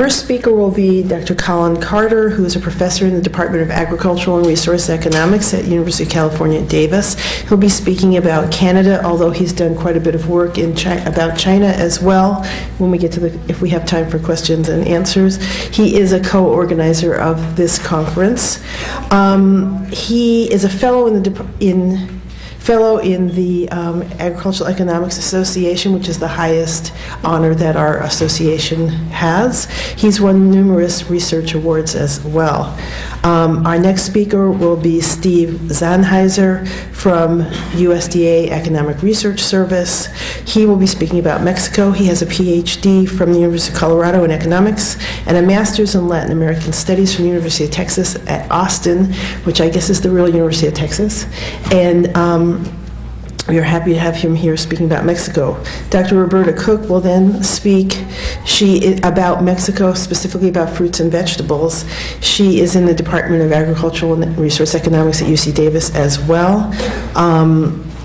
first speaker will be Dr. Colin Carter, who is a professor in the Department of Agricultural and Resource Economics at University of California, Davis. He'll be speaking about Canada, although he's done quite a bit of work in about China as well. When we get to if we have time for questions and answers, he is a co-organizer of this conference. He is a fellow in the Agricultural Economics Association, which is the highest honor that our association has. He's won numerous research awards as well. Our next speaker will be Steve Zanheiser from USDA Economic Research Service. He will be speaking about Mexico. He has a PhD from the University of Colorado in economics and a master's in Latin American studies from the University of Texas at Austin, which I guess is the real University of Texas. And we are happy to have him here speaking about Mexico. Dr. Roberta Cook will then speak about Mexico, specifically about fruits and vegetables. She is in the Department of Agricultural and Resource Economics at UC Davis as well.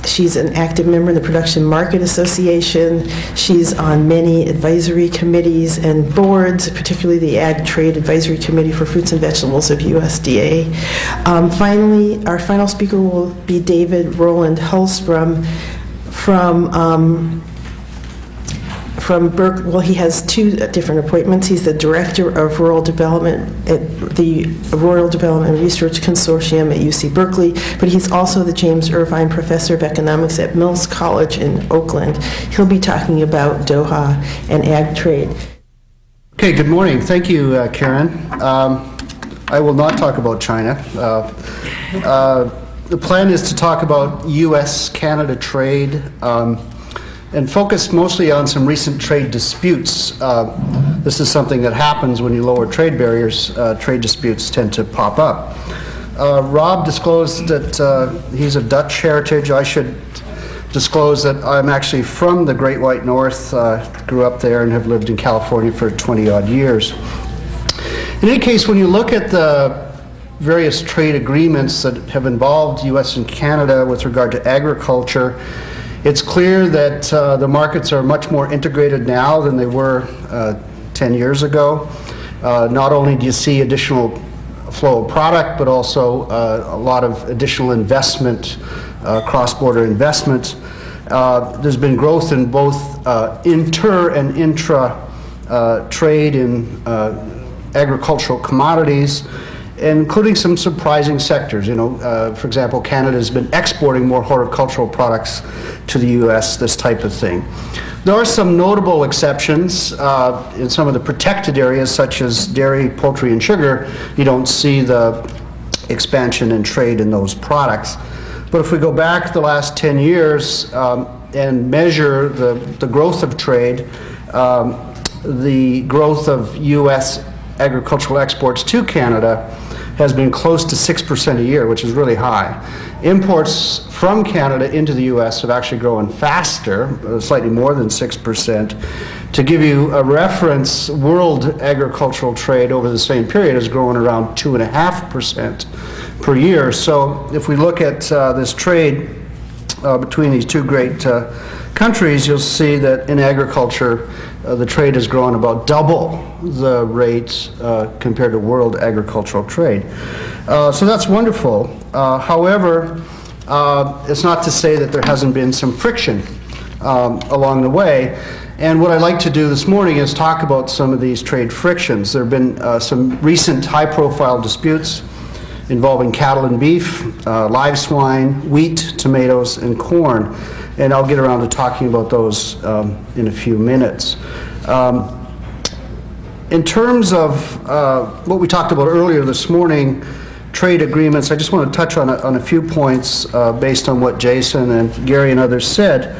She's an active member in the Production Market Association. She's on many advisory committees and boards, particularly the Ag Trade Advisory Committee for Fruits and Vegetables of USDA. Finally, our final speaker will be David Roland Hulsbrom from Berkeley. Well, he has two different appointments. He's the Director of Rural Development at the Rural Development Research Consortium at UC Berkeley, but he's also the James Irvine Professor of Economics at Mills College in Oakland. He'll be talking about Doha and ag trade. Okay, good morning. Thank you, Karen. I will not talk about China. The plan is to talk about U.S.-Canada trade, and focus mostly on some recent trade disputes. This is something that happens when you lower trade barriers. Trade disputes tend to pop up. Rob disclosed that he's of Dutch heritage. I should disclose that I'm actually from the Great White North, grew up there and have lived in California for 20-odd years. In any case, when you look at the various trade agreements that have involved U.S. and Canada with regard to agriculture, it's clear that the markets are much more integrated now than they were 10 years ago. Not only do you see additional flow of product, but also a lot of additional investment, cross-border investment. There's been growth in both inter and intra trade in agricultural commodities, including some surprising sectors. For example, Canada has been exporting more horticultural products to the U.S., this type of thing. There are some notable exceptions in some of the protected areas, such as dairy, poultry, and sugar. You don't see the expansion in trade in those products. But if we go back the last 10 years and measure the growth of trade, the growth of U.S. agricultural exports to Canada has been close to 6% a year, which is really high. Imports from Canada into the U.S. have actually grown faster, slightly more than 6%. To give you a reference, world agricultural trade over the same period has grown around 2.5% per year. So if we look at this trade between these two great countries, you'll see that in agriculture, the trade has grown about double the rate compared to world agricultural trade. So that's wonderful. However, it's not to say that there hasn't been some friction along the way. And what I'd like to do this morning is talk about some of these trade frictions. There have been some recent high-profile disputes involving cattle and beef, live swine, wheat, tomatoes, and corn. And I'll get around to talking about those in a few minutes. In terms of what we talked about earlier this morning, trade agreements, I just want to touch on a few points based on what Jason and Gary and others said.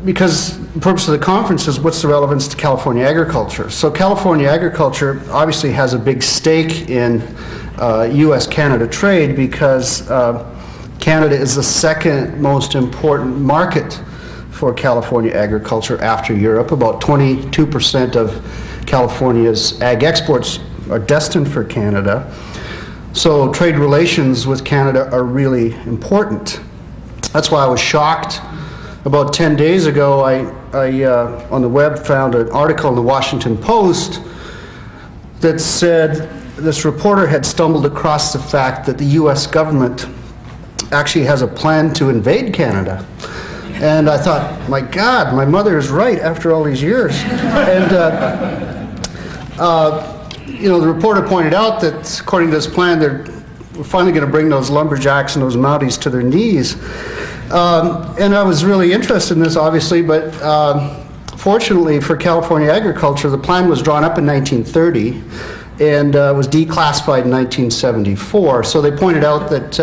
Because the purpose of the conference is what's the relevance to California agriculture. So California agriculture obviously has a big stake in U.S.-Canada trade because Canada is the second most important market for California agriculture after Europe. About 22% of California's ag exports are destined for Canada. So trade relations with Canada are really important. That's why I was shocked. About 10 days ago, I I on the web found an article in the Washington Post that said this reporter had stumbled across the fact that the U.S. government actually has a plan to invade Canada. And I thought, my God, my mother is right after all these years. And, you know, the reporter pointed out that according to this plan, we're finally going to bring those lumberjacks and those Mounties to their knees. And I was really interested in this, obviously, but fortunately for California agriculture, the plan was drawn up in 1930 and was declassified in 1974. So they pointed out that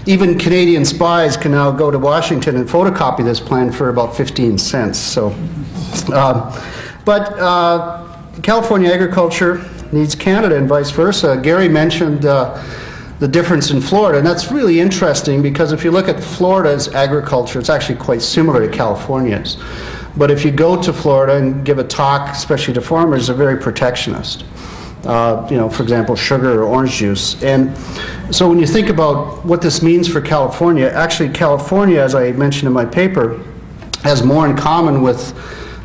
even Canadian spies can now go to Washington and photocopy this plan for about 15 cents. So, California agriculture needs Canada and vice versa. Gary mentioned the difference in Florida, and that's really interesting because if you look at Florida's agriculture, it's actually quite similar to California's. But if you go to Florida and give a talk, especially to farmers, they're very protectionist. You know, for example, sugar or orange juice. And so when you think about what this means for California, actually California, as I mentioned in my paper, has more in common with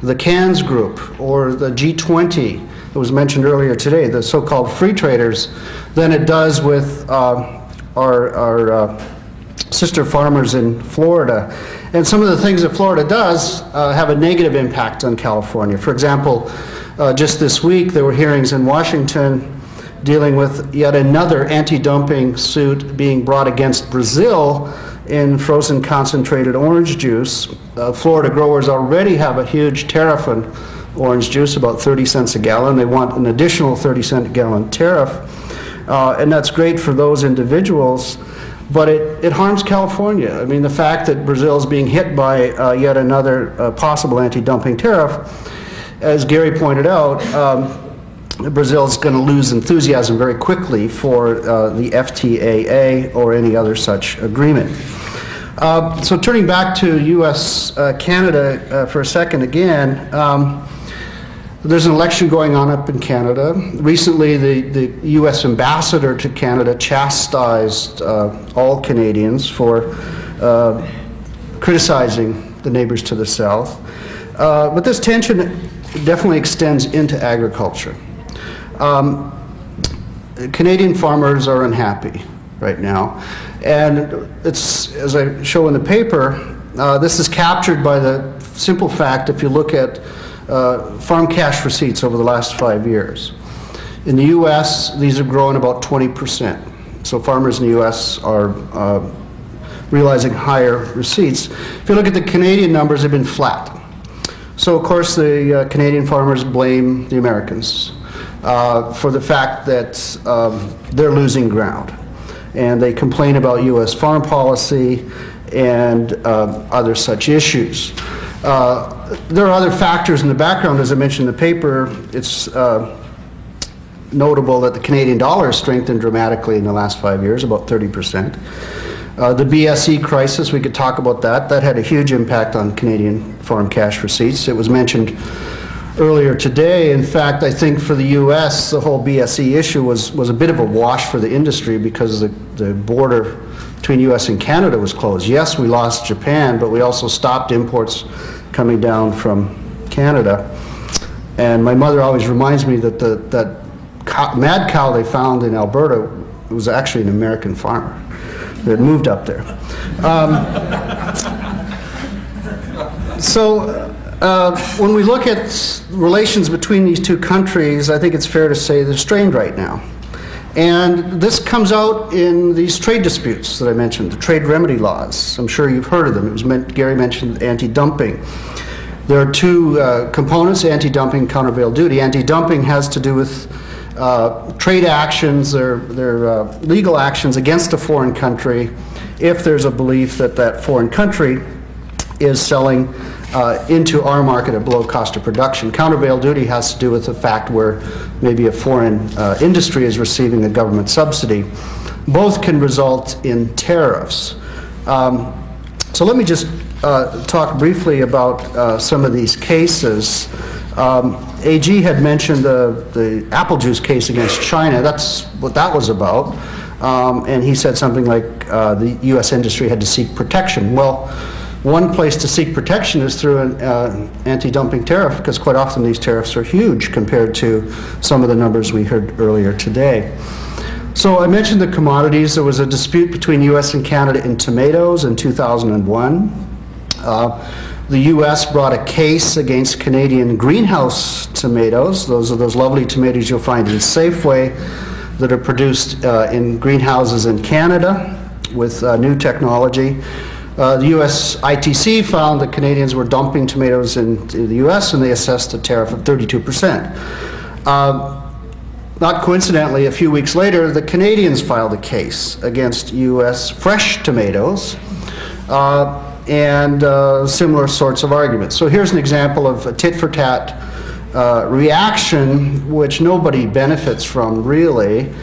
the CANS group or the G20 that was mentioned earlier today, the so-called free traders, than it does with our sister farmers in Florida. And some of the things that Florida does have a negative impact on California. For example, just this week, there were hearings in Washington dealing with yet another anti-dumping suit being brought against Brazil in frozen concentrated orange juice. Florida growers already have a huge tariff on orange juice, about 30 cents a gallon. They want an additional 30-cent a gallon tariff. And that's great for those individuals, but it harms California. I mean, the fact that Brazil is being hit by yet another possible anti-dumping tariff, as Gary pointed out, Brazil is going to lose enthusiasm very quickly for the FTAA or any other such agreement. So turning back to U.S.-Canada for a second again, there's an election going on up in Canada. Recently, the U.S. ambassador to Canada chastised all Canadians for criticizing the neighbors to the south. But this tension definitely extends into agriculture. Canadian farmers are unhappy right now, and it's, as I show in the paper, this is captured by the simple fact if you look at farm cash receipts over the last 5 years. In the U.S., these have grown about 20%. So farmers in the U.S. are realizing higher receipts. If you look at the Canadian numbers, they've been flat. So, of course, the Canadian farmers blame the Americans for the fact that they're losing ground. And they complain about U.S. farm policy and other such issues. There are other factors in the background. As I mentioned in the paper, it's notable that the Canadian dollar has strengthened dramatically in the last 5 years, about 30%. The BSE crisis, we could talk about that. That had a huge impact on Canadian farm cash receipts. It was mentioned earlier today. In fact, I think for the U.S., the whole BSE issue was a bit of a wash for the industry because the border between U.S. and Canada was closed. Yes, we lost Japan, but we also stopped imports coming down from Canada. And my mother always reminds me that that mad cow they found in Alberta was actually an American farmer that moved up there. When we look at relations between these two countries, I think it's fair to say they're strained right now. And this comes out in these trade disputes that I mentioned, the trade remedy laws. I'm sure you've heard of them. Gary mentioned anti-dumping. There are two components, anti-dumping, countervail duty. Anti-dumping has to do with trade actions, they're legal actions against a foreign country if there's a belief that that foreign country is selling into our market at below cost of production. Countervail duty has to do with the fact where maybe a foreign industry is receiving a government subsidy. Both can result in tariffs. So let me just talk briefly about some of these cases. AG had mentioned the apple juice case against China. That's what that was about. And he said something like the U.S. industry had to seek protection. Well, one place to seek protection is through an anti-dumping tariff, because quite often these tariffs are huge compared to some of the numbers we heard earlier today. So I mentioned the commodities. There was a dispute between U.S. and Canada in tomatoes in 2001. The U.S. brought a case against Canadian greenhouse tomatoes. Those are those lovely tomatoes you'll find in Safeway that are produced in greenhouses in Canada with new technology. The U.S. ITC found that Canadians were dumping tomatoes into the U.S., and they assessed a tariff of 32%. Not coincidentally, a few weeks later, the Canadians filed a case against U.S. fresh tomatoes and similar sorts of arguments. So here's an example of a tit-for-tat reaction, which nobody benefits from, really.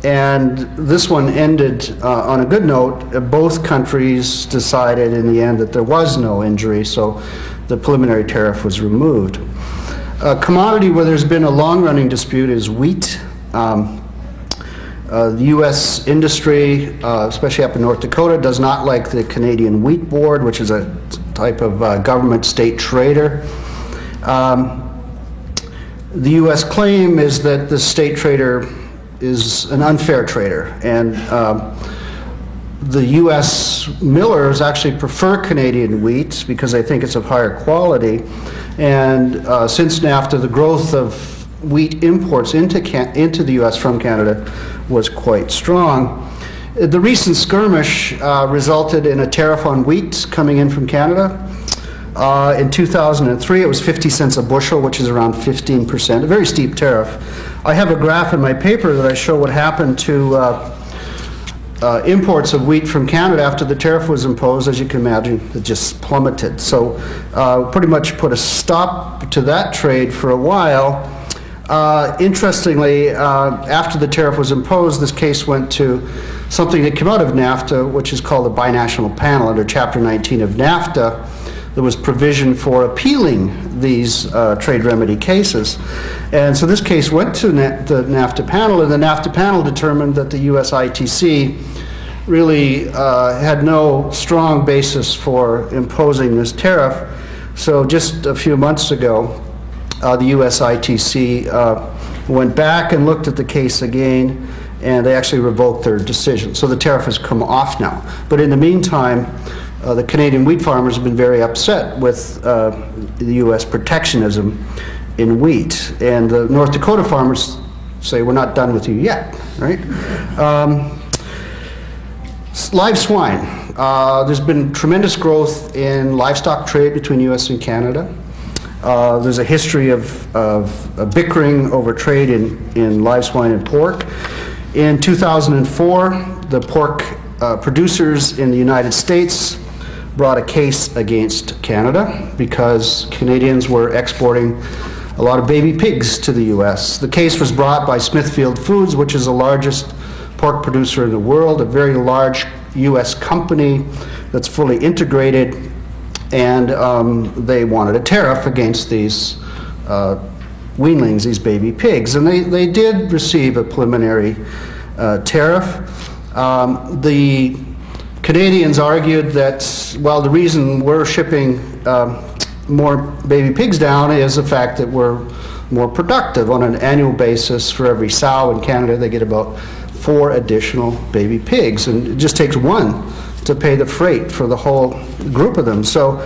And this one ended on a good note. Both countries decided in the end that there was no injury, so the preliminary tariff was removed. A commodity where there's been a long-running dispute is wheat. The U.S. industry, especially up in North Dakota, does not like the Canadian Wheat Board, which is a type of government-state trader. The U.S. claim is that the state trader is an unfair trader, and the U.S. millers actually prefer Canadian wheat because they think it's of higher quality. And since NAFTA, the growth of wheat imports into the U.S. from Canada was quite strong. The recent skirmish resulted in a tariff on wheat coming in from Canada. In 2003, it was 50 cents a bushel, which is around 15%, a very steep tariff. I have a graph in my paper that I show what happened to imports of wheat from Canada after the tariff was imposed. As you can imagine, it just plummeted. So pretty much put a stop to that trade for a while. Interestingly, after the tariff was imposed, this case went to something that came out of NAFTA, which is called the Binational Panel. Under Chapter 19 of NAFTA, there was provision for appealing these trade remedy cases. And so this case went to the NAFTA panel, and the NAFTA panel determined that the US ITC really had no strong basis for imposing this tariff. So just a few months ago, the US ITC went back and looked at the case again, and they actually revoked their decision. So the tariff has come off now. But in the meantime, the Canadian wheat farmers have been very upset with the U.S. protectionism in wheat. And the North Dakota farmers say, we're not done with you yet, right? Live swine. There's been tremendous growth in livestock trade between U.S. and Canada. There's a history of bickering over trade in live swine and pork. In 2004, the pork producers in the United States brought a case against Canada because Canadians were exporting a lot of baby pigs to the U.S. The case was brought by Smithfield Foods, which is the largest pork producer in the world, a very large U.S. company that's fully integrated, and they wanted a tariff against these weanlings, these baby pigs, and they did receive a preliminary tariff. The Canadians argued that, well, the reason we're shipping more baby pigs down is the fact that we're more productive. On an annual basis, for every sow in Canada, they get about 4 additional baby pigs, and it just takes one to pay the freight for the whole group of them. So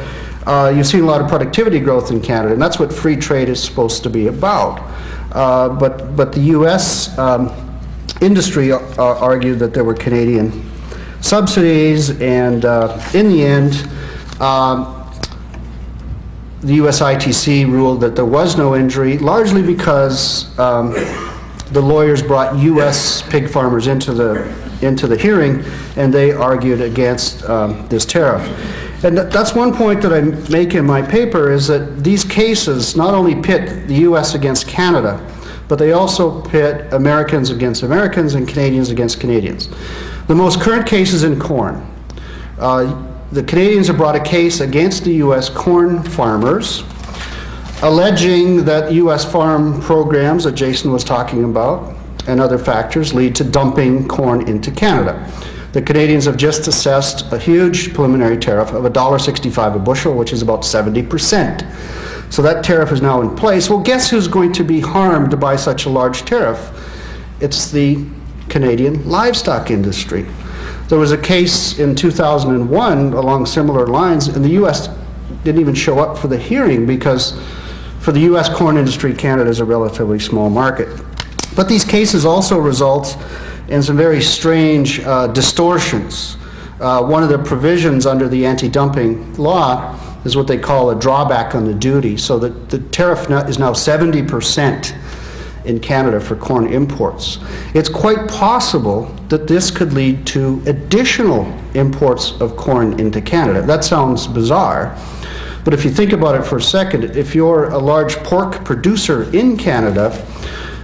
you've seen a lot of productivity growth in Canada, and that's what free trade is supposed to be about. But the U.S. industry argued that there were Canadian subsidies, and in the end, the US ITC ruled that there was no injury, largely because the lawyers brought US pig farmers into the hearing, and they argued against this tariff. And that's one point that I make in my paper, is that these cases not only pit the US against Canada, but they also pit Americans against Americans and Canadians against Canadians. The most current case is in corn. The Canadians have brought a case against the U.S. corn farmers, alleging that U.S. farm programs that Jason was talking about and other factors lead to dumping corn into Canada. the Canadians have just assessed a huge preliminary tariff of $1.65 a bushel, which is about 70%. So that tariff is now in place. Well, guess who's going to be harmed by such a large tariff? It's the Canadian livestock industry. There was a case in 2001 along similar lines, and the U.S. didn't even show up for the hearing because for the U.S. corn industry, Canada is a relatively small market. But these cases also result in some very strange distortions. One of the provisions under the anti-dumping law is what they call a drawback on the duty, so that the tariff is now 70% in Canada for corn imports. It's quite possible that this could lead to additional imports of corn into Canada. That sounds bizarre, but if you think about it for a second, if you're a large pork producer in Canada,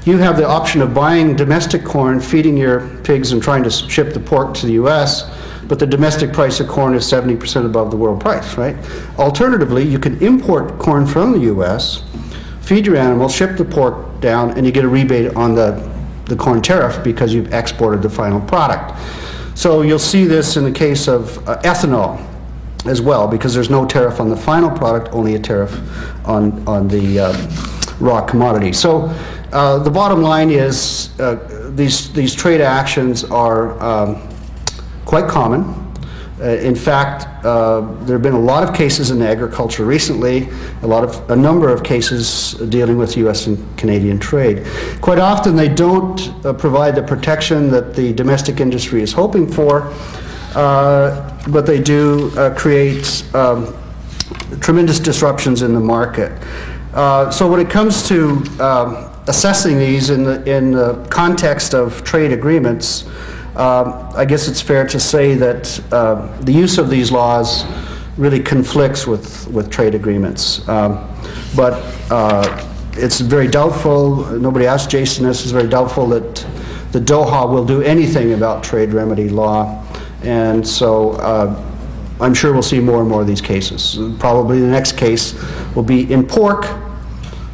you have the option of buying domestic corn, feeding your pigs and trying to ship the pork to the U.S., but the domestic price of corn is 70% above the world price, right? Alternatively, you can import corn from the U.S., feed your animals, ship the pork down, and you get a rebate on the corn tariff because you've exported the final product. So you'll see this in the case of ethanol as well, because there's no tariff on the final product, only a tariff on the raw commodity. So the bottom line is these trade actions are quite common. In fact, there have been a lot of cases in agriculture recently, a number of cases dealing with U.S. and Canadian trade. Quite often they don't provide the protection that the domestic industry is hoping for, but they do create tremendous disruptions in the market. So when it comes to assessing these in the context of trade agreements, I guess it's fair to say that the use of these laws really conflicts with trade agreements. But it's very doubtful, nobody asked Jason this, it's very doubtful that the Doha will do anything about trade remedy law. And so I'm sure we'll see more and more of these cases. Probably the next case will be in pork,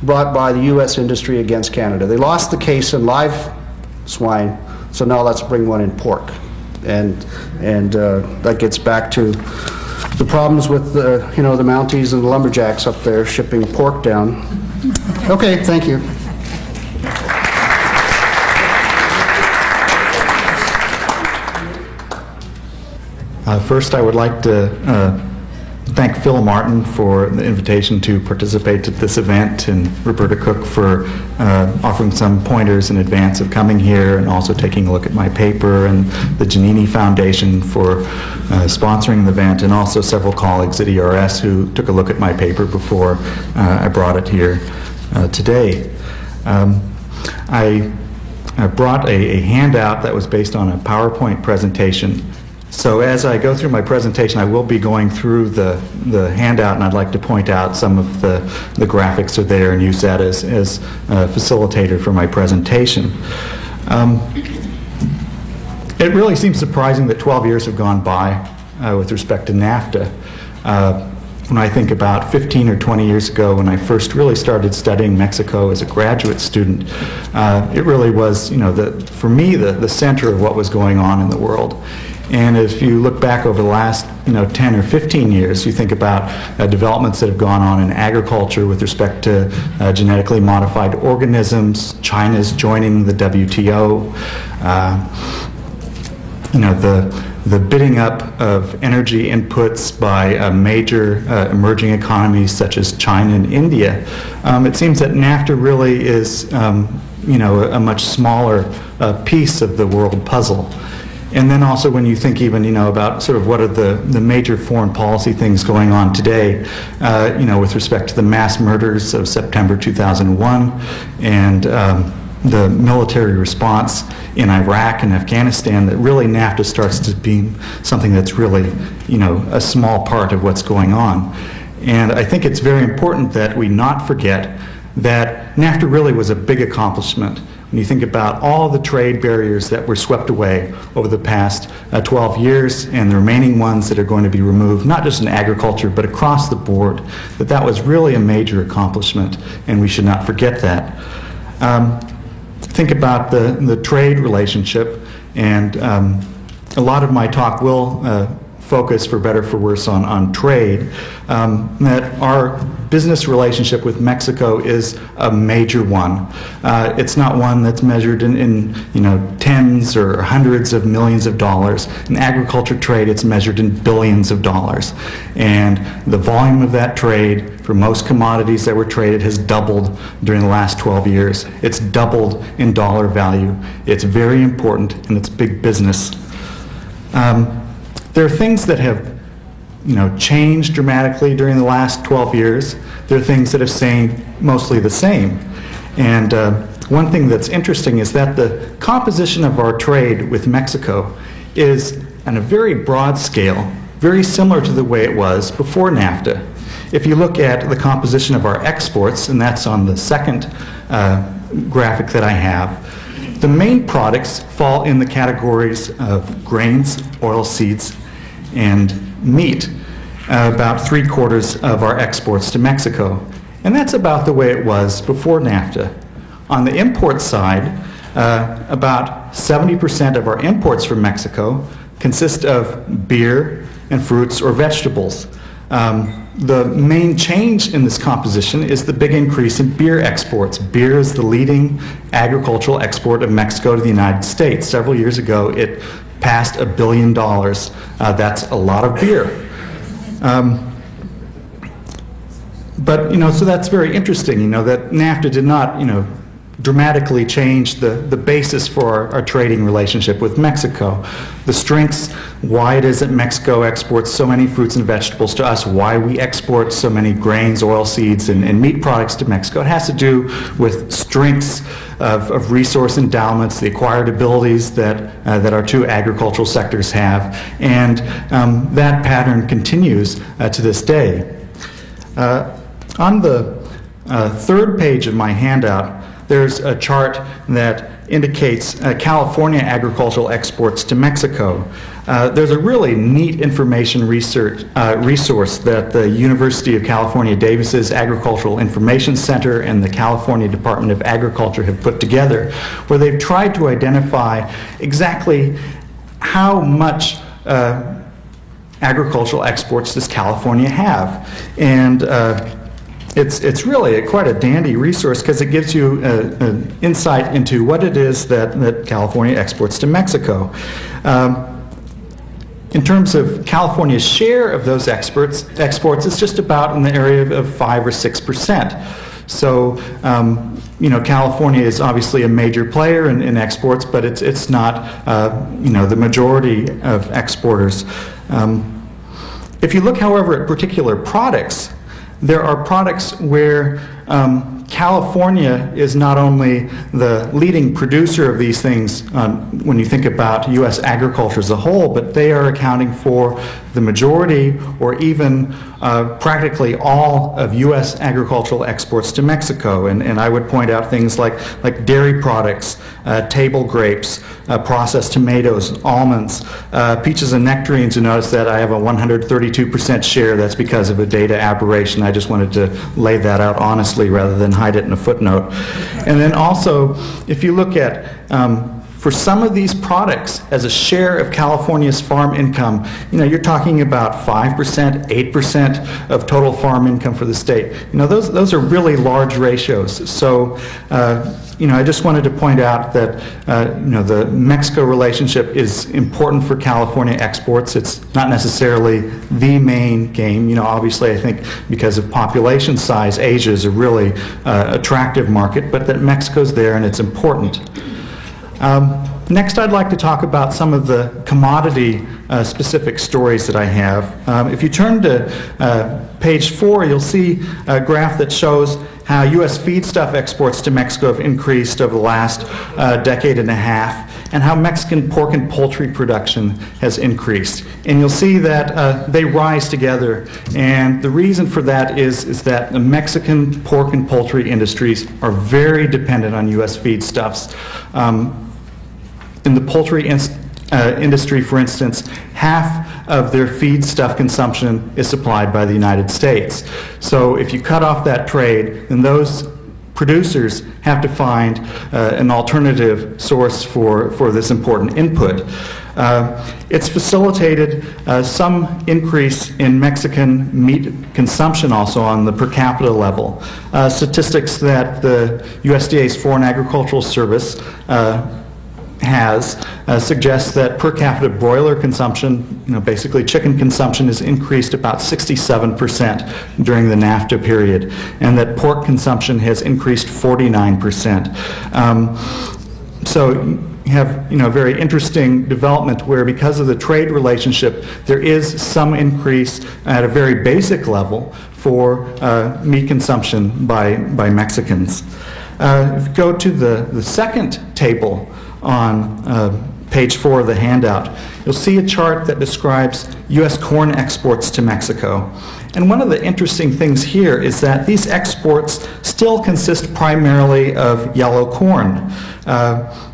brought by the U.S. industry against Canada. They lost the case in live swine, so now let's bring one in pork. And that gets back to the problems with the Mounties and the lumberjacks up there shipping pork down. Okay, thank you. First, I would like to thank Phil Martin for the invitation to participate at this event, and Roberta Cook for offering some pointers in advance of coming here, and also taking a look at my paper, and the Giannini Foundation for sponsoring the event, and also several colleagues at ERS who took a look at my paper before I brought it here today. I brought a handout that was based on a PowerPoint presentation. So as I go through my presentation, I will be going through the handout, and I'd like to point out some of the graphics are there and use that as a facilitator for my presentation. It really seems surprising that 12 years have gone by with respect to NAFTA. When I think about 15 or 20 years ago, when I first really started studying Mexico as a graduate student, it really was, for me, the center of what was going on in the world. And if you look back over the last 10 or 15 years, you think about developments that have gone on in agriculture with respect to genetically modified organisms, China's joining the WTO, the bidding up of energy inputs by major emerging economies such as China and India. It seems that NAFTA really is a much smaller piece of the world puzzle. And then also when you think even, about sort of what are the major foreign policy things going on today, with respect to the mass murders of September 2001 and the military response in Iraq and Afghanistan, that really NAFTA starts to be something that's really, a small part of what's going on. And I think it's very important that we not forget that NAFTA really was a big accomplishment. When you think about all the trade barriers that were swept away over the past 12 years and the remaining ones that are going to be removed, not just in agriculture, but across the board, that was really a major accomplishment, and we should not forget that. Think about the trade relationship and a lot of my talk will focus, for better or for worse, on trade, that our business relationship with Mexico is a major one. It's not one that's measured in tens or hundreds of millions of dollars. In agriculture trade, it's measured in billions of dollars. And the volume of that trade for most commodities that were traded has doubled during the last 12 years. It's doubled in dollar value. It's very important, and it's big business. There are things that have, changed dramatically during the last 12 years. There are things that have stayed mostly the same. And one thing that's interesting is that the composition of our trade with Mexico is, on a very broad scale, very similar to the way it was before NAFTA. If you look at the composition of our exports, and that's on the second graphic that I have, the main products fall in the categories of grains, oilseeds, and meat, about 3/4 of our exports to Mexico. And that's about the way it was before NAFTA. On the import side, about 70% of our imports from Mexico consist of beer and fruits or vegetables. The main change in this composition is the big increase in beer exports. Beer is the leading agricultural export of Mexico to the United States. Several years ago, it passed $1 billion. That's a lot of beer. So that's very interesting, that NAFTA did not, dramatically change the basis for our trading relationship with Mexico. The strengths, why it is that Mexico exports so many fruits and vegetables to us, why we export so many grains, oilseeds, and meat products to Mexico, it has to do with strengths of resource endowments, the acquired abilities that our two agricultural sectors have, and that pattern continues to this day. On the third page of my handout, there's a chart that indicates California agricultural exports to Mexico. There's a really neat information resource that the University of California, Davis's Agricultural Information Center and the California Department of Agriculture have put together, where they've tried to identify exactly how much agricultural exports does California have. And it's really quite a dandy resource because it gives you an insight into what it is that California exports to Mexico. In terms of California's share of those exports, it's just about in the area of 5 or 6%. So, California is obviously a major player in exports, but it's not, the majority of exporters. If you look, however, at particular products, there are products where California is not only the leading producer of these things when you think about U.S. agriculture as a whole, but they are accounting for the majority or even practically all of U.S. agricultural exports to Mexico. And I would point out things like dairy products, table grapes, processed tomatoes, almonds, peaches and nectarines. You notice that I have a 132% share. That's because of a data aberration. I just wanted to lay that out honestly rather than hide it in a footnote. And then also, if you look at for some of these products as a share of California's farm income, you're talking about 5%, 8% of total farm income for the state. Those are really large ratios. So, I just wanted to point out that, the Mexico relationship is important for California exports. It's not necessarily the main game. Obviously, I think because of population size, Asia is a really attractive market, but that Mexico's there and it's important. Next, I'd like to talk about some of the commodity-specific stories that I have. If you turn to page 4, you'll see a graph that shows how U.S. feedstuff exports to Mexico have increased over the last decade and a half, and how Mexican pork and poultry production has increased. And you'll see that they rise together. And the reason for that is that the Mexican pork and poultry industries are very dependent on U.S. feedstuffs. In the poultry industry, for instance, half of their feedstuff consumption is supplied by the United States. So if you cut off that trade, then those producers have to find an alternative source for this important input. It's facilitated some increase in Mexican meat consumption also on the per capita level. Statistics that the USDA's Foreign Agricultural Service has suggests that per capita broiler consumption, basically chicken consumption, has increased about 67% during the NAFTA period, and that pork consumption has increased 49%. So you have very interesting development where, because of the trade relationship, there is some increase at a very basic level for meat consumption by Mexicans. If you go to the second table on page 4 of the handout, you'll see a chart that describes U.S. corn exports to Mexico. And one of the interesting things here is that these exports still consist primarily of yellow corn.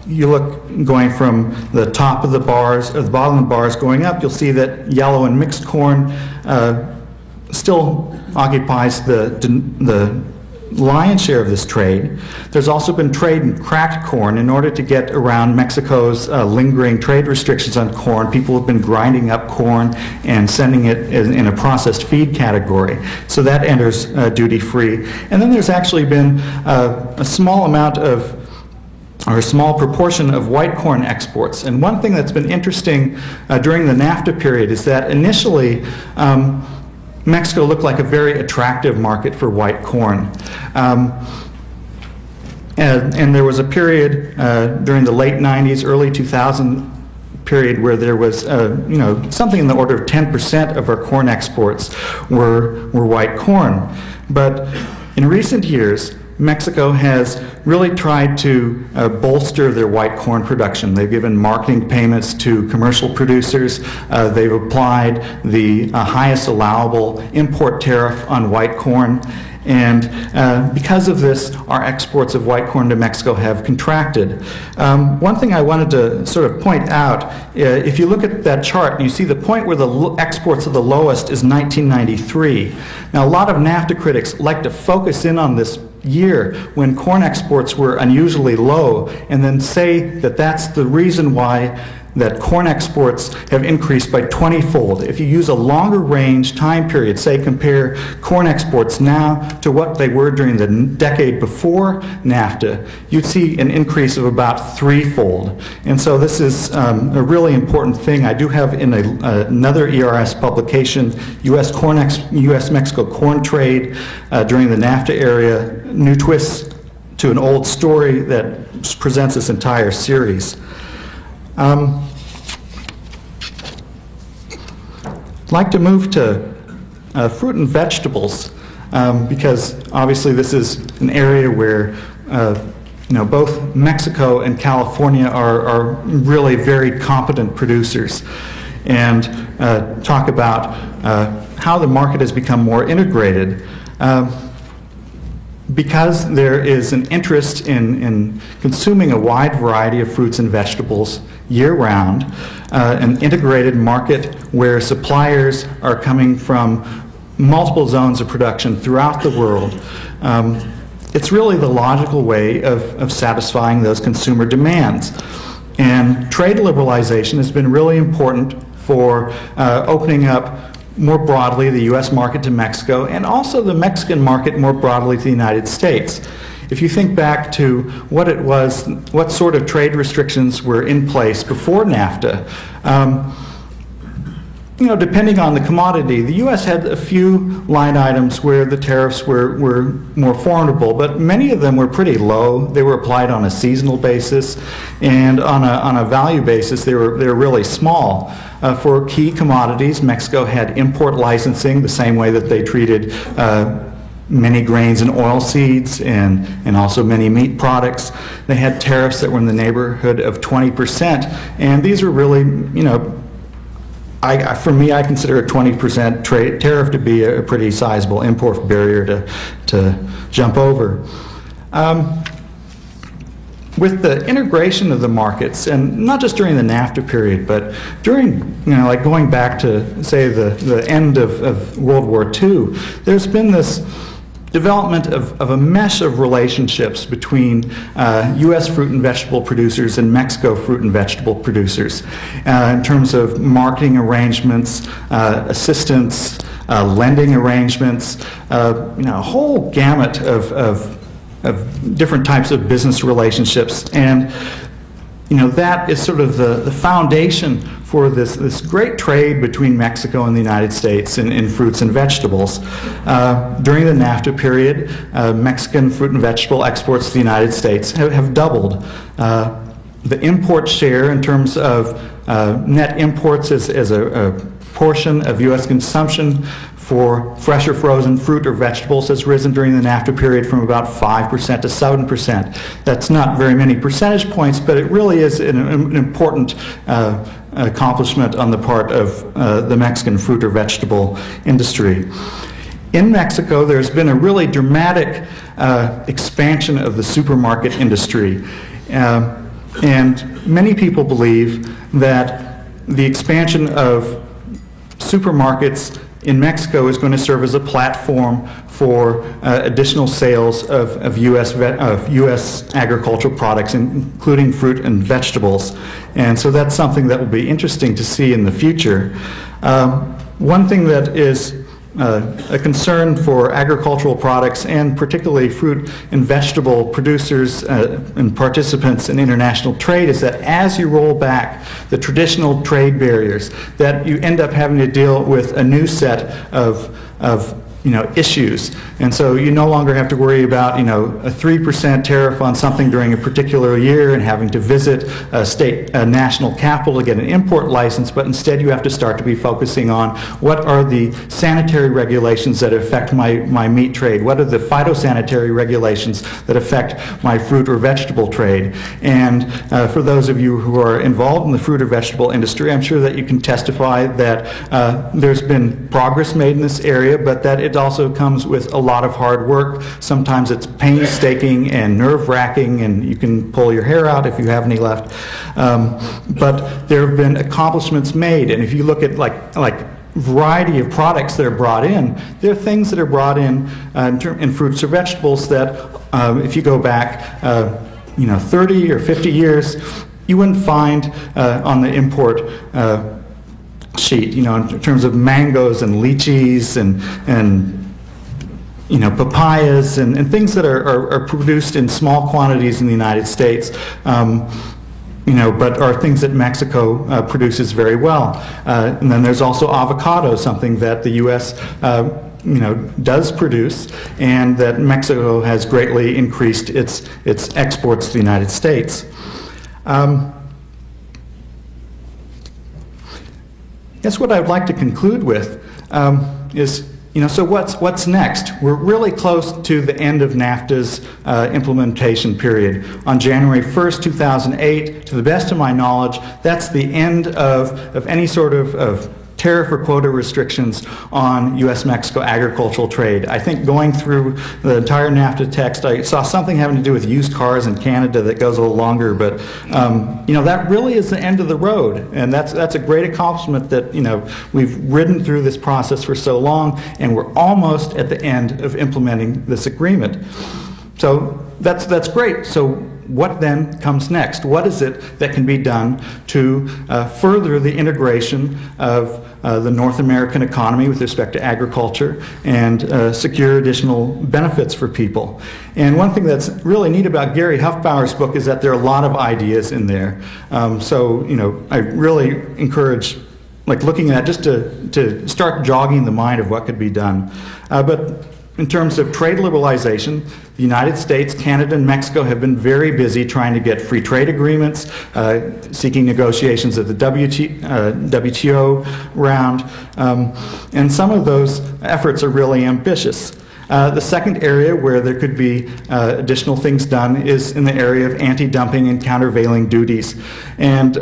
You look going from the top of the bars, or the bottom of the bars going up, you'll see that yellow and mixed corn still occupies the lion's share of this trade. There's also been trade in cracked corn. In order to get around Mexico's lingering trade restrictions on corn, people have been grinding up corn and sending it in a processed feed category. So that enters duty-free. And then there's actually been a small amount of, or a small proportion of, white corn exports. And one thing that's been interesting during the NAFTA period is that initially Mexico looked like a very attractive market for white corn. And there was a period during the late 90s, early 2000 period where there was something in the order of 10% of our corn exports were white corn. But in recent years, Mexico has really tried to bolster their white corn production. They've given marketing payments to commercial producers. They've applied the highest allowable import tariff on white corn. And because of this, our exports of white corn to Mexico have contracted. One thing I wanted to sort of point out, if you look at that chart and you see the point where the exports are the lowest is 1993. Now, a lot of NAFTA critics like to focus in on this year when corn exports were unusually low and then say that that's the reason why that corn exports have increased by 20-fold. If you use a longer range time period, say compare corn exports now to what they were during the decade before NAFTA, you'd see an increase of about 3-fold. And so this is a really important thing. I do have in another ERS publication, U.S.-Mexico corn trade during the NAFTA era, new twists to an old story that presents this entire series. I'd like to move to fruit and vegetables because obviously this is an area where both Mexico and California are really very competent producers, and talk about how the market has become more integrated. Because there is an interest in consuming a wide variety of fruits and vegetables year-round, an integrated market where suppliers are coming from multiple zones of production throughout the world, it's really the logical way of satisfying those consumer demands. And trade liberalization has been really important for opening up more broadly the U.S. market to Mexico, and also the Mexican market more broadly to the United States. If you think back to what sort of trade restrictions were in place before NAFTA, depending on the commodity, the U.S. had a few line items where the tariffs were more formidable, but many of them were pretty low. They were applied on a seasonal basis, and on a value basis, they were really small. For key commodities, Mexico had import licensing the same way that they treated many grains and oilseeds and also many meat products. They had tariffs that were in the neighborhood of 20%, and these are really, for me, I consider a 20% tariff to be a pretty sizable import barrier to jump over. With the integration of the markets, and not just during the NAFTA period, but during, like going back to, say, the end of World War II, there's been this development of a mesh of relationships between U.S. fruit and vegetable producers and Mexico fruit and vegetable producers in terms of marketing arrangements, assistance, lending arrangements, a whole gamut of different types of business relationships. And that is sort of the foundation for this great trade between Mexico and the United States in fruits and vegetables. During the NAFTA period, Mexican fruit and vegetable exports to the United States have doubled. The import share in terms of net imports as a portion of U.S. consumption for fresh or frozen fruit or vegetables has risen during the NAFTA period from about 5% to 7%. That's not very many percentage points, but it really is an important accomplishment on the part of the Mexican fruit or vegetable industry. In Mexico, there's been a really dramatic expansion of the supermarket industry. And many people believe that the expansion of supermarkets in Mexico is going to serve as a platform for additional sales of U.S. agricultural products, including fruit and vegetables. And so that's something that will be interesting to see in the future. One thing that is a concern for agricultural products, and particularly fruit and vegetable producers and participants in international trade, is that as you roll back the traditional trade barriers, that you end up having to deal with a new set of issues. And so you no longer have to worry about, a 3% tariff on something during a particular year and having to visit a national capital to get an import license, but instead you have to start to be focusing on what are the sanitary regulations that affect my meat trade, what are the phytosanitary regulations that affect my fruit or vegetable trade. And for those of you who are involved in the fruit or vegetable industry, I'm sure that you can testify that there's been progress made in this area, but that it also comes with a lot of hard work. Sometimes it's painstaking and nerve-wracking, and you can pull your hair out if you have any left. But there have been accomplishments made, and if you look at like variety of products that are brought in, there are things that are brought in fruits or vegetables that if you go back 30 or 50 years, you wouldn't find on the import sheet, in terms of mangoes and lychees and papayas and things that are produced in small quantities in the United States, but are things that Mexico produces very well. And then there's also avocado, something that the U.S. Does produce, and that Mexico has greatly increased its exports to the United States. Guess what I'd like to conclude with is, so what's next? We're really close to the end of NAFTA's implementation period. On January 1st, 2008, to the best of my knowledge, that's the end of any sort of tariff or quota restrictions on U.S.-Mexico agricultural trade. I think going through the entire NAFTA text, I saw something having to do with used cars in Canada that goes a little longer, but that really is the end of the road, and that's a great accomplishment that we've ridden through this process for so long, and we're almost at the end of implementing this agreement. So that's great. So what then comes next? What is it that can be done to further the integration of the North American economy with respect to agriculture and secure additional benefits for people? And one thing that's really neat about Gary Huffbauer's book is that there are a lot of ideas in there. I really encourage looking at just to start jogging the mind of what could be done. But in terms of trade liberalization, the United States, Canada, and Mexico have been very busy trying to get free trade agreements, seeking negotiations at the WTO round, and some of those efforts are really ambitious. The second area where there could be additional things done is in the area of anti-dumping and countervailing duties. And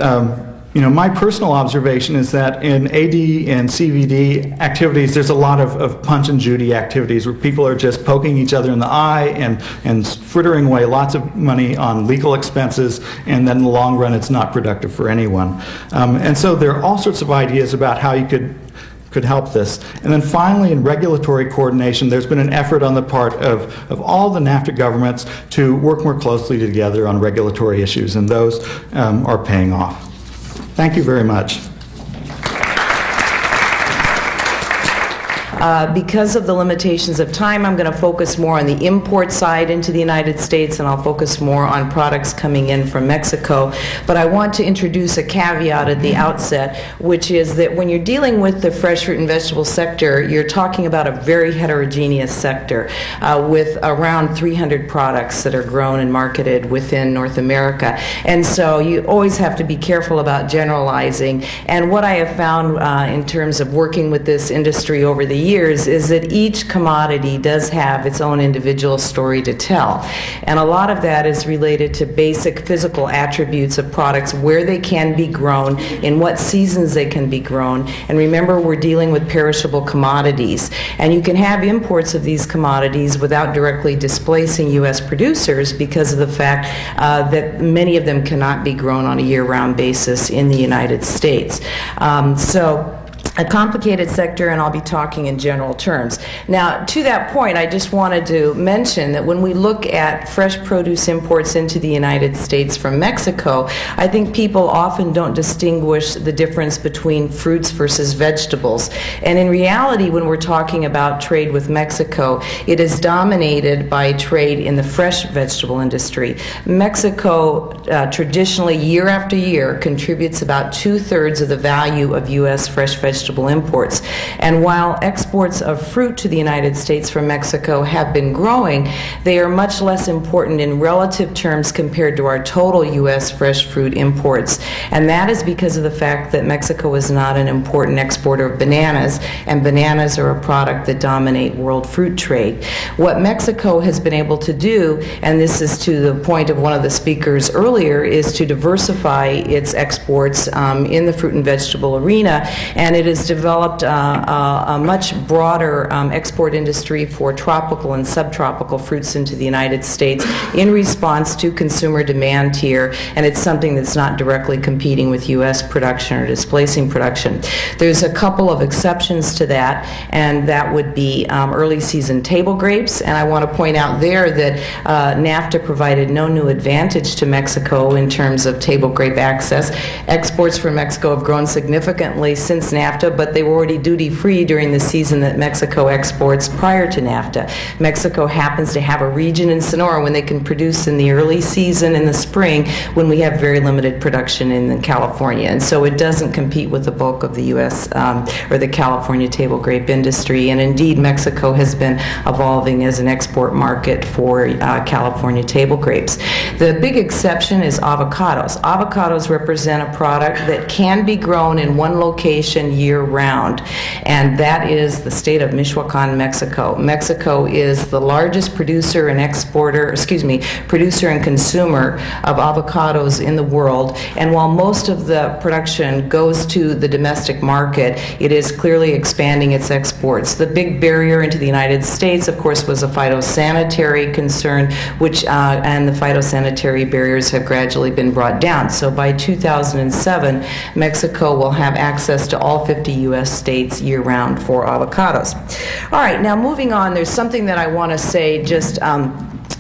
my personal observation is that in AD and CVD activities, there's a lot of punch and Judy activities where people are just poking each other in the eye and frittering away lots of money on legal expenses, and then in the long run, it's not productive for anyone. And so there are all sorts of ideas about how you could could help this. And then finally, in regulatory coordination, there's been an effort on the part of all the NAFTA governments to work more closely together on regulatory issues, and those are paying off. Thank you very much. Because of the limitations of time, I'm going to focus more on the import side into the United States, and I'll focus more on products coming in from Mexico. But I want to introduce a caveat at the outset, which is that when you're dealing with the fresh fruit and vegetable sector, you're talking about a very heterogeneous sector with around 300 products that are grown and marketed within North America. And so you always have to be careful about generalizing. And what I have found in terms of working with this industry over the years is that each commodity does have its own individual story to tell. And a lot of that is related to basic physical attributes of products, where they can be grown, in what seasons they can be grown. And remember, we're dealing with perishable commodities. And you can have imports of these commodities without directly displacing U.S. producers because of the fact that many of them cannot be grown on a year-round basis in the United States. A complicated sector, and I'll be talking in general terms. Now, to that point, I just wanted to mention that when we look at fresh produce imports into the United States from Mexico, I think people often don't distinguish the difference between fruits versus vegetables. And in reality, when we're talking about trade with Mexico, it is dominated by trade in the fresh vegetable industry. Mexico traditionally, year after year, contributes about 2/3 of the value of U.S. fresh vegetable imports. And while exports of fruit to the United States from Mexico have been growing, they are much less important in relative terms compared to our total U.S. fresh fruit imports. And that is because of the fact that Mexico is not an important exporter of bananas, and bananas are a product that dominate world fruit trade. What Mexico has been able to do, and this is to the point of one of the speakers earlier, is to diversify its exports in the fruit and vegetable arena, and it has developed a much broader export industry for tropical and subtropical fruits into the United States in response to consumer demand here, and it's something that's not directly competing with U.S. production or displacing production. There's a couple of exceptions to that, and that would be early season table grapes, and I want to point out there that NAFTA provided no new advantage to Mexico in terms of table grape access. Exports from Mexico have grown significantly since NAFTA, but they were already duty-free during the season that Mexico exports prior to NAFTA. Mexico happens to have a region in Sonora when they can produce in the early season in the spring when we have very limited production in California. And so it doesn't compete with the bulk of the U.S. Or the California table grape industry. And indeed, Mexico has been evolving as an export market for California table grapes. The big exception is avocados. Avocados represent a product that can be grown in one location year-round, and that is the state of Michoacan, Mexico. Mexico is the largest producer and producer and consumer of avocados in the world, and while most of the production goes to the domestic market, it is clearly expanding its exports. The big barrier into the United States, of course, was a phytosanitary concern, and the phytosanitary barriers have gradually been brought down. So by 2007, Mexico will have access to all 50 U.S. states year-round for avocados. All right, now moving on, there's something that I want to say just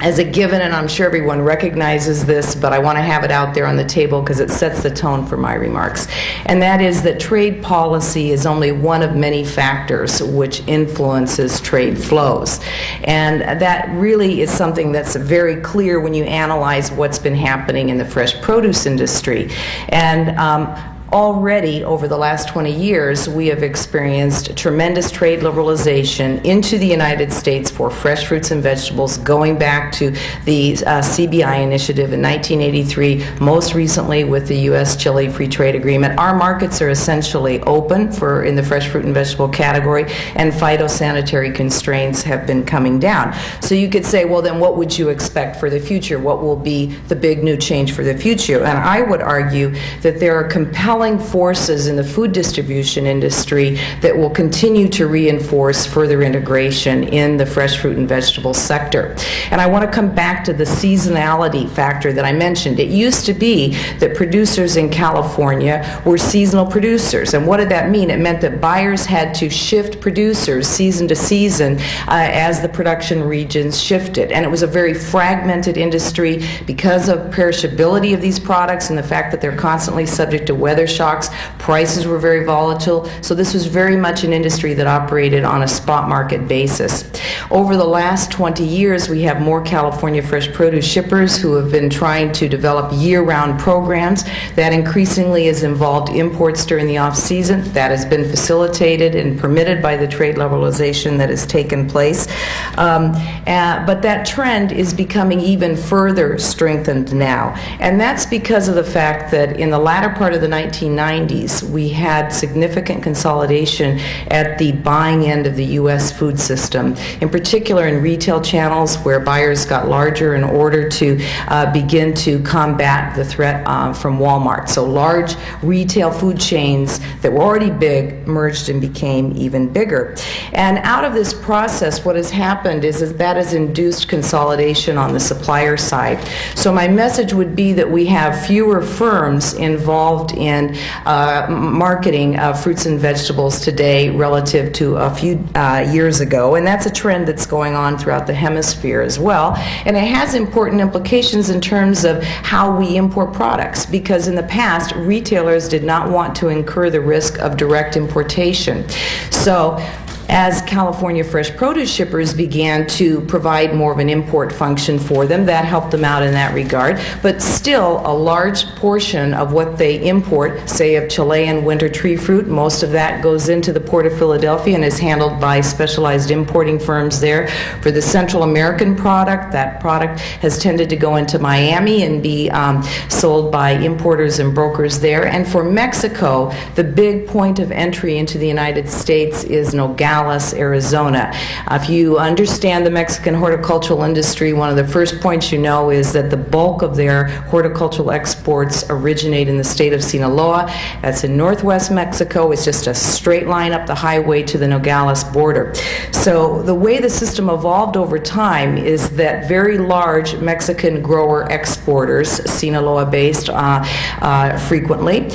as a given, and I'm sure everyone recognizes this, but I want to have it out there on the table because it sets the tone for my remarks. And that is that trade policy is only one of many factors which influences trade flows. And that really is something that's very clear when you analyze what's been happening in the fresh produce industry. And already, over the last 20 years, we have experienced tremendous trade liberalization into the United States for fresh fruits and vegetables, going back to the CBI initiative in 1983, most recently with the U.S.-Chile Free Trade Agreement. Our markets are essentially open in the fresh fruit and vegetable category, and phytosanitary constraints have been coming down. So you could say, well, then what would you expect for the future? What will be the big new change for the future? And I would argue that there are compelling compelling forces in the food distribution industry that will continue to reinforce further integration in the fresh fruit and vegetable sector. And I want to come back to the seasonality factor that I mentioned. It used to be that producers in California were seasonal producers. And what did that mean? It meant that buyers had to shift producers season to season as the production regions shifted. And it was a very fragmented industry because of perishability of these products and the fact that they're constantly subject to weather shocks. Prices were very volatile. So this was very much an industry that operated on a spot market basis. Over the last 20 years, we have more California fresh produce shippers who have been trying to develop year-round programs. That increasingly has involved imports during the off-season. That has been facilitated and permitted by the trade liberalization that has taken place. But that trend is becoming even further strengthened now. And that's because of the fact that in the latter part of the 1990s, we had significant consolidation at the buying end of the U.S. food system, in particular in retail channels where buyers got larger in order to begin to combat the threat from Walmart. So large retail food chains that were already big merged and became even bigger. And out of this process, what has happened is that has induced consolidation on the supplier side. So my message would be that we have fewer firms involved in marketing fruits and vegetables today relative to a few years ago. And that's a trend that's going on throughout the hemisphere as well. And it has important implications in terms of how we import products, because in the past, retailers did not want to incur the risk of direct importation. So as California fresh produce shippers began to provide more of an import function for them, that helped them out in that regard. But still, a large portion of what they import, say of Chilean winter tree fruit, most of that goes into the Port of Philadelphia and is handled by specialized importing firms there. For the Central American product, that product has tended to go into Miami and be sold by importers and brokers there. And for Mexico, the big point of entry into the United States is Nogales, Arizona. If you understand the Mexican horticultural industry, one of the first points you know is that the bulk of their horticultural exports originate in the state of Sinaloa. That's in northwest Mexico. It's just a straight line up the highway to the Nogales border. So the way the system evolved over time is that very large Mexican grower exporters, Sinaloa-based frequently,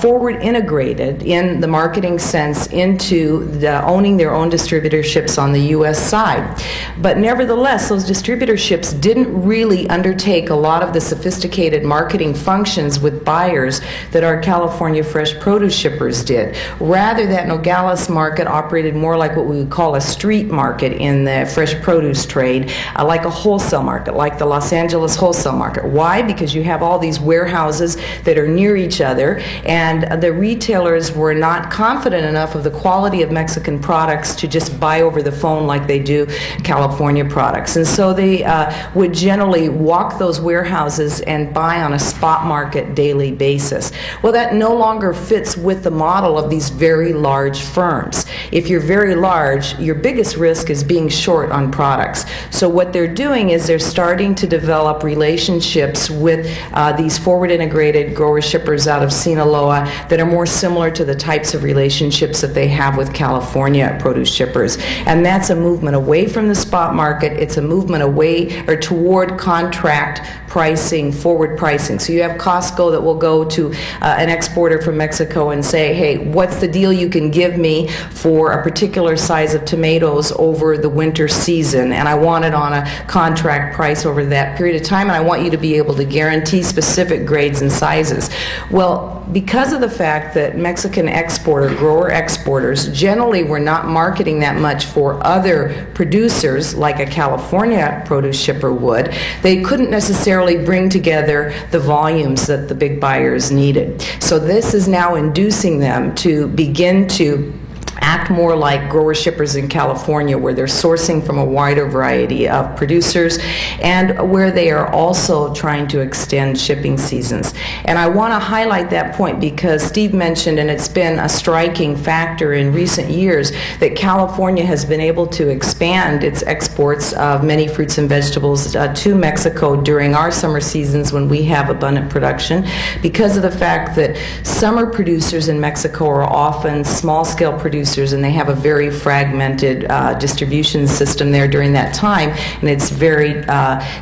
forward integrated in the marketing sense into the owning their own distributorships on the U.S. side. But nevertheless, those distributorships didn't really undertake a lot of the sophisticated marketing functions with buyers that our California fresh produce shippers did. Rather, that Nogales market operated more like what we would call a street market in the fresh produce trade, like a wholesale market, like the Los Angeles wholesale market. Why? Because you have all these warehouses that are near each other, and the retailers were not confident enough of the quality of Mexican products to just buy over the phone like they do California products. And so they would generally walk those warehouses and buy on a spot market daily basis. Well, that no longer fits with the model of these very large firms. If you're very large, your biggest risk is being short on products. So what they're doing is they're starting to develop relationships with these forward integrated grower shippers out of Sinaloa that are more similar to the types of relationships that they have with California produce shippers. And that's a movement away from the spot market. It's a movement away or toward contract pricing, forward pricing. So you have Costco that will go to an exporter from Mexico and say, hey, what's the deal you can give me for a particular size of tomatoes over the winter season? And I want it on a contract price over that period of time, and I want you to be able to guarantee specific grades and sizes. Well, because of the fact that Mexican grower exporters generally were not marketing that much for other producers like a California produce shipper would, they couldn't necessarily bring together the volumes that the big buyers needed. So this is now inducing them to begin to act more like grower shippers in California, where they're sourcing from a wider variety of producers and where they are also trying to extend shipping seasons. And I want to highlight that point because Steve mentioned, and it's been a striking factor in recent years, that California has been able to expand its exports of many fruits and vegetables to Mexico during our summer seasons when we have abundant production, because of the fact that summer producers in Mexico are often small-scale producers, and they have a very fragmented distribution system there during that time, and it's very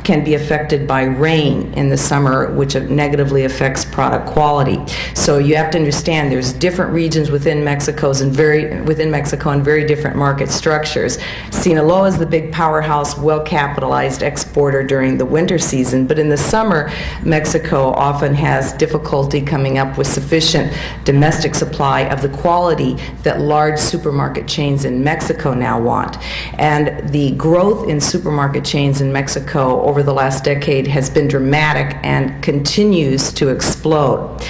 can be affected by rain in the summer, which negatively affects product quality. So you have to understand there's different regions within Mexico and very different market structures. Sinaloa is the big powerhouse, well-capitalized exporter during the winter season, but in the summer, Mexico often has difficulty coming up with sufficient domestic supply of the quality that large supermarket chains in Mexico now want. And the growth in supermarket chains in Mexico over the last decade has been dramatic and continues to explode.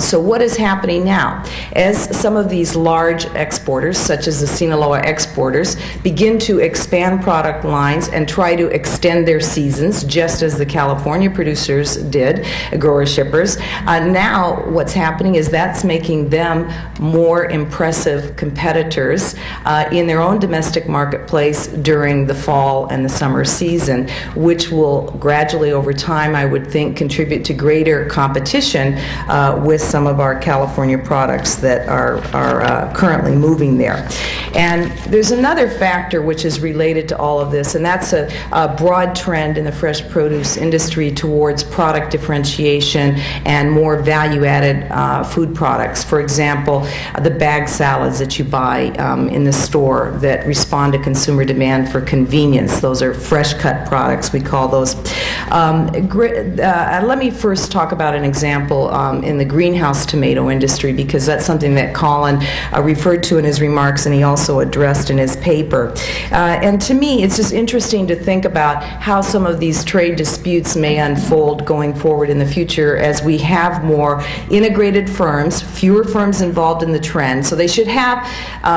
So what is happening now? As some of these large exporters, such as the Sinaloa exporters, begin to expand product lines and try to extend their seasons, just as the California producers did, grower shippers, now what's happening is that's making them more impressive competitors in their own domestic marketplace during the fall and the summer season, which will gradually over time, I would think, contribute to greater competition with some of our California products that are currently moving there. And there's another factor which is related to all of this, and that's a broad trend in the fresh produce industry towards product differentiation and more value-added food products. For example, the bag salads that you buy in the store that respond to consumer demand for convenience. Those are fresh-cut products, we call those. Let me first talk about an example in the greenhouse tomato industry, because that's something that Colin referred to in his remarks and he also addressed in his paper. And to me, it's just interesting to think about how some of these trade disputes may unfold going forward in the future as we have more integrated firms, fewer firms involved in the trend, so they should have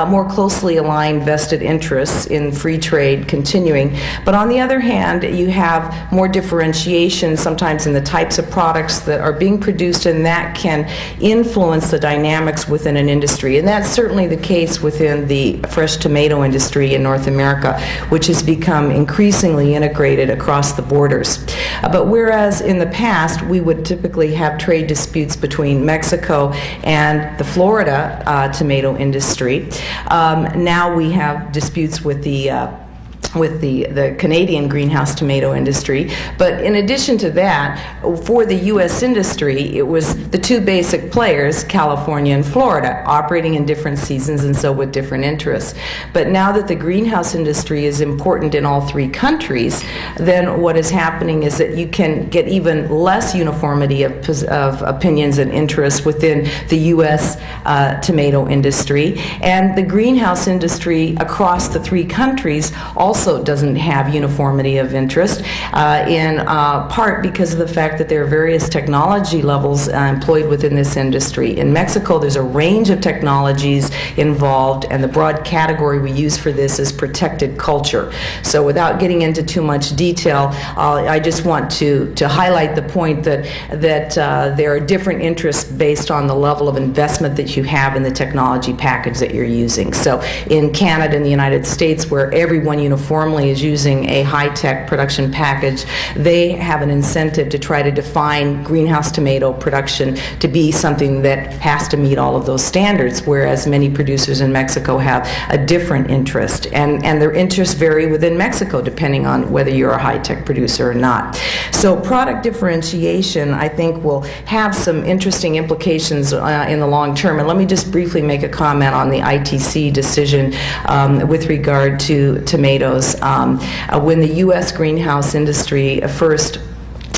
more closely aligned vested interests in free trade continuing. But on the other hand, you have more differentiation sometimes in the types of products that are being produced, and that can influence the dynamics within an industry. And that's certainly the case within the fresh tomato industry in North America, which has become increasingly integrated across the borders. But whereas in the past we would typically have trade disputes between Mexico and the Florida tomato industry, now we have disputes with the Canadian greenhouse tomato industry. But in addition to that, for the U.S. industry, it was the two basic players, California and Florida, operating in different seasons and so with different interests. But now that the greenhouse industry is important in all three countries, then what is happening is that you can get even less uniformity of opinions and interests within the U.S. Tomato industry. And the greenhouse industry across the three countries also doesn't have uniformity of interest, in part because of the fact that there are various technology levels employed within this industry. In Mexico, there's a range of technologies involved, and the broad category we use for this is protected culture. So without getting into too much detail, I just want to highlight the point that there are different interests based on the level of investment that you have in the technology package that you're using. So in Canada and the United States, where everyone uniformly is using a high-tech production package, they have an incentive to try to define greenhouse tomato production to be something that has to meet all of those standards, whereas many producers in Mexico have a different interest. And their interests vary within Mexico depending on whether you're a high-tech producer or not. So product differentiation, I think, will have some interesting implications in the long term. And let me just briefly make a comment on the ITC decision with regard to tomatoes. When the U.S. greenhouse industry first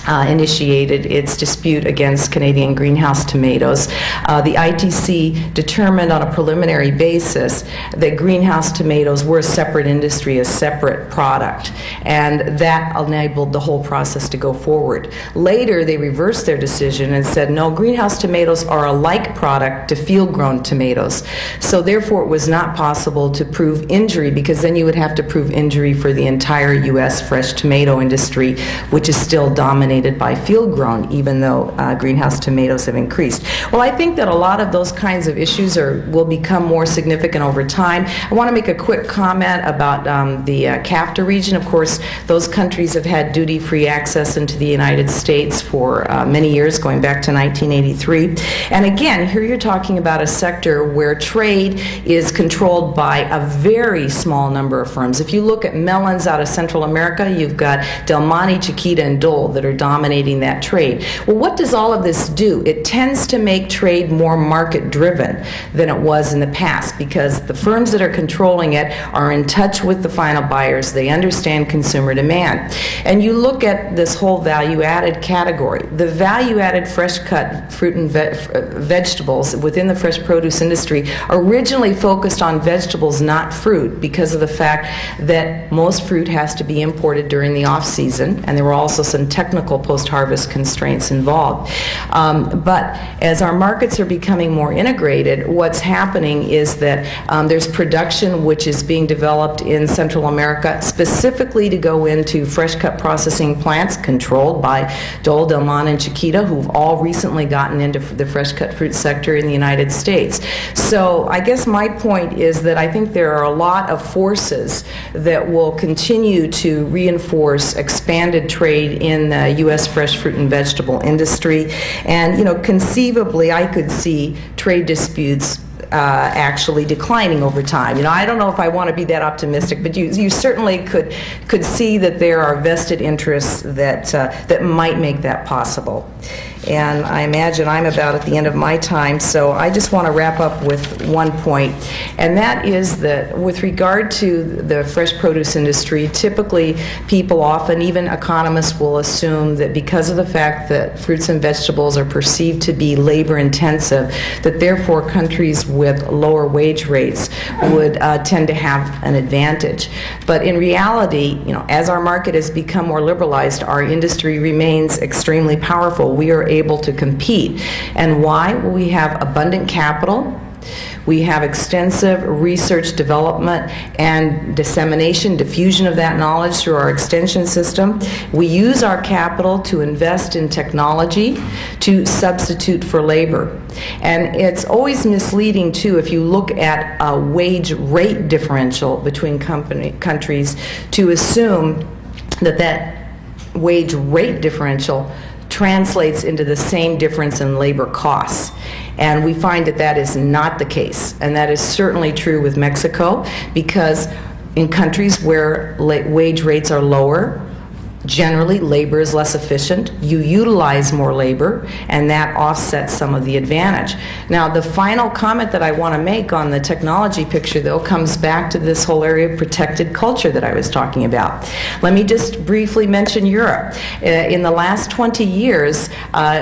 initiated its dispute against Canadian greenhouse tomatoes. The ITC determined on a preliminary basis that greenhouse tomatoes were a separate industry, a separate product, and that enabled the whole process to go forward. Later, they reversed their decision and said, no, greenhouse tomatoes are a like product to field-grown tomatoes. So therefore, it was not possible to prove injury, because then you would have to prove injury for the entire U.S. fresh tomato industry, which is still dominated by field-grown, even though greenhouse tomatoes have increased. Well, I think that a lot of those kinds of issues will become more significant over time. I want to make a quick comment about the CAFTA region. Of course, those countries have had duty-free access into the United States for many years, going back to 1983. And again, here you're talking about a sector where trade is controlled by a very small number of firms. If you look at melons out of Central America, you've got Del Monte, Chiquita, and Dole that are dominating that trade. Well, what does all of this do? It tends to make trade more market-driven than it was in the past, because the firms that are controlling it are in touch with the final buyers. They understand consumer demand. And you look at this whole value-added category. The value-added fresh-cut fruit and vegetables within the fresh produce industry originally focused on vegetables, not fruit, because of the fact that most fruit has to be imported during the off-season, and there were also some technical post-harvest constraints involved. But as our markets are becoming more integrated, what's happening is that there's production which is being developed in Central America specifically to go into fresh cut processing plants controlled by Dole, Del Monte, and Chiquita, who've all recently gotten into the fresh cut fruit sector in the United States. So I guess my point is that I think there are a lot of forces that will continue to reinforce expanded trade in the U.S. fresh fruit and vegetable industry. And, you know, conceivably, I could see trade disputes actually declining over time. You know, I don't know if I want to be that optimistic, but you certainly could see that there are vested interests that might make that possible. And I imagine I'm about at the end of my time, so I just want to wrap up with one point, and that is that with regard to the fresh produce industry, typically people often, even economists, will assume that because of the fact that fruits and vegetables are perceived to be labor intensive, that therefore countries with lower wage rates would tend to have an advantage. But in reality, you know, as our market has become more liberalized, our industry remains extremely powerful. We are able to compete. And why? Well, we have abundant capital. We have extensive research, development, and dissemination, diffusion of that knowledge through our extension system. We use our capital to invest in technology to substitute for labor. And it's always misleading, too, if you look at a wage rate differential between countries, to assume that wage rate differential translates into the same difference in labor costs. And we find that that is not the case. And that is certainly true with Mexico, because in countries where wage rates are lower, generally labor is less efficient. You utilize more labor, and that offsets some of the advantage. Now, the final comment that I want to make on the technology picture, though, comes back to this whole area of protected culture that I was talking about. Let me just briefly mention Europe. In the last 20 years,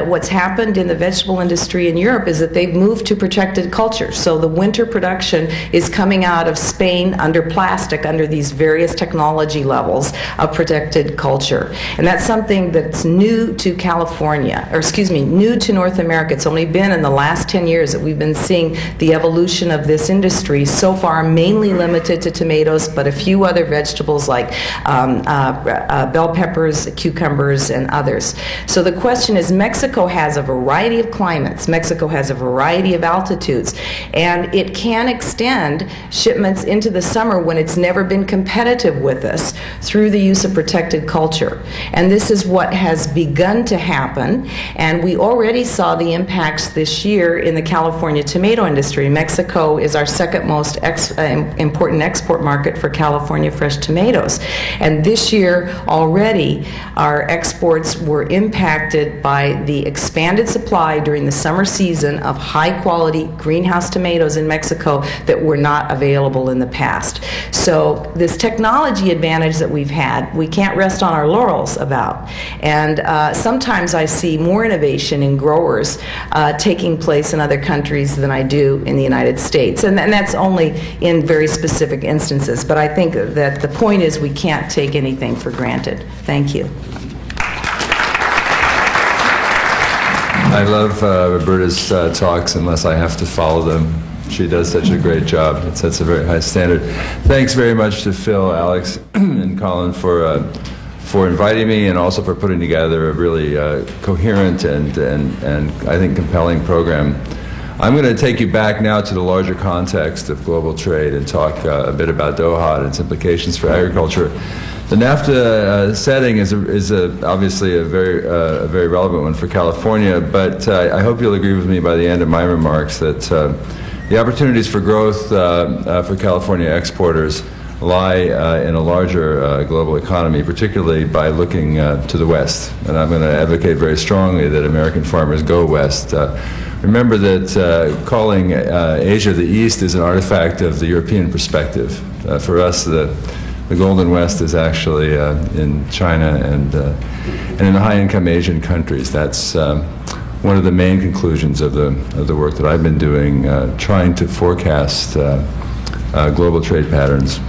what's happened in the vegetable industry in Europe is that they've moved to protected culture. So the winter production is coming out of Spain under plastic, under these various technology levels of protected culture. And that's something that's new to California, or excuse me, new to North America. It's only been in the last 10 years that we've been seeing the evolution of this industry, so far mainly limited to tomatoes, but a few other vegetables like bell peppers, cucumbers, and others. So the question is, Mexico has a variety of climates. Mexico has a variety of altitudes, and it can extend shipments into the summer when it's never been competitive with us through the use of protected culture. And this is what has begun to happen, and we already saw the impacts this year in the California tomato industry. Mexico is our second most important export market for California fresh tomatoes. And this year already our exports were impacted by the expanded supply during the summer season of high-quality greenhouse tomatoes in Mexico that were not available in the past. So this technology advantage that we've had, we can't rest on our laurels about. And sometimes I see more innovation in growers taking place in other countries than I do in the United States. And that's only in very specific instances. But I think that the point is we can't take anything for granted. Thank you. I love Roberta's talks unless I have to follow them. She does such a great job. It sets a very high standard. Thanks very much to Phil, Alex, and Colin for inviting me and also for putting together a really coherent and I think compelling program. I'm going to take you back now to the larger context of global trade and talk a bit about Doha and its implications for agriculture. The NAFTA setting is obviously a very relevant one for California, but I hope you'll agree with me by the end of my remarks that the opportunities for growth for California exporters lie in a larger global economy, particularly by looking to the West. And I'm going to advocate very strongly that American farmers go West. Remember that calling Asia the East is an artifact of the European perspective. For us, the Golden West is actually in China and in the high-income Asian countries. That's one of the main conclusions of the work that I've been doing, trying to forecast global trade patterns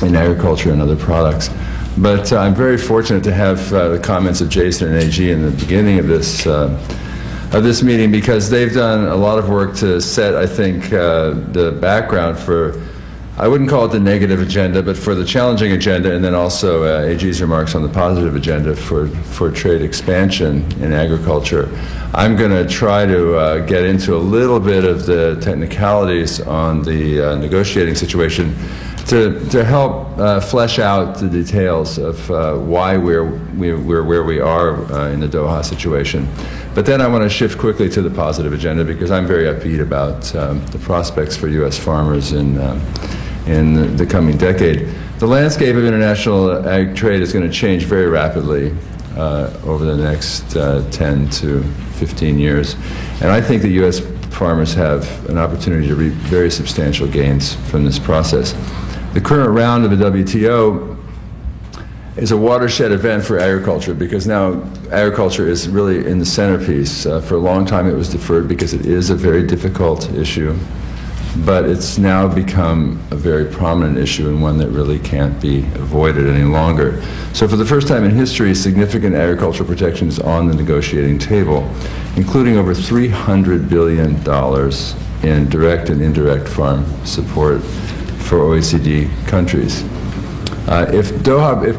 in agriculture and other products. But I'm very fortunate to have the comments of Jason and AG in the beginning of this meeting, because they've done a lot of work to set, I think, the background for, I wouldn't call it the negative agenda, but for the challenging agenda, and then also AG's remarks on the positive agenda for trade expansion in agriculture. I'm going to try to get into a little bit of the technicalities on the negotiating situation to help flesh out the details of why we're where we are in the Doha situation. But then I want to shift quickly to the positive agenda, because I'm very upbeat about the prospects for U.S. farmers in the coming decade. The landscape of international ag trade is going to change very rapidly over the next 10 to 15 years. And I think the U.S. farmers have an opportunity to reap very substantial gains from this process. The current round of the WTO is a watershed event for agriculture, because now agriculture is really in the centerpiece. For a long time it was deferred because it is a very difficult issue, but it's now become a very prominent issue and one that really can't be avoided any longer. So for the first time in history, significant agricultural protection is on the negotiating table, including over $300 billion in direct and indirect farm support for OECD countries. If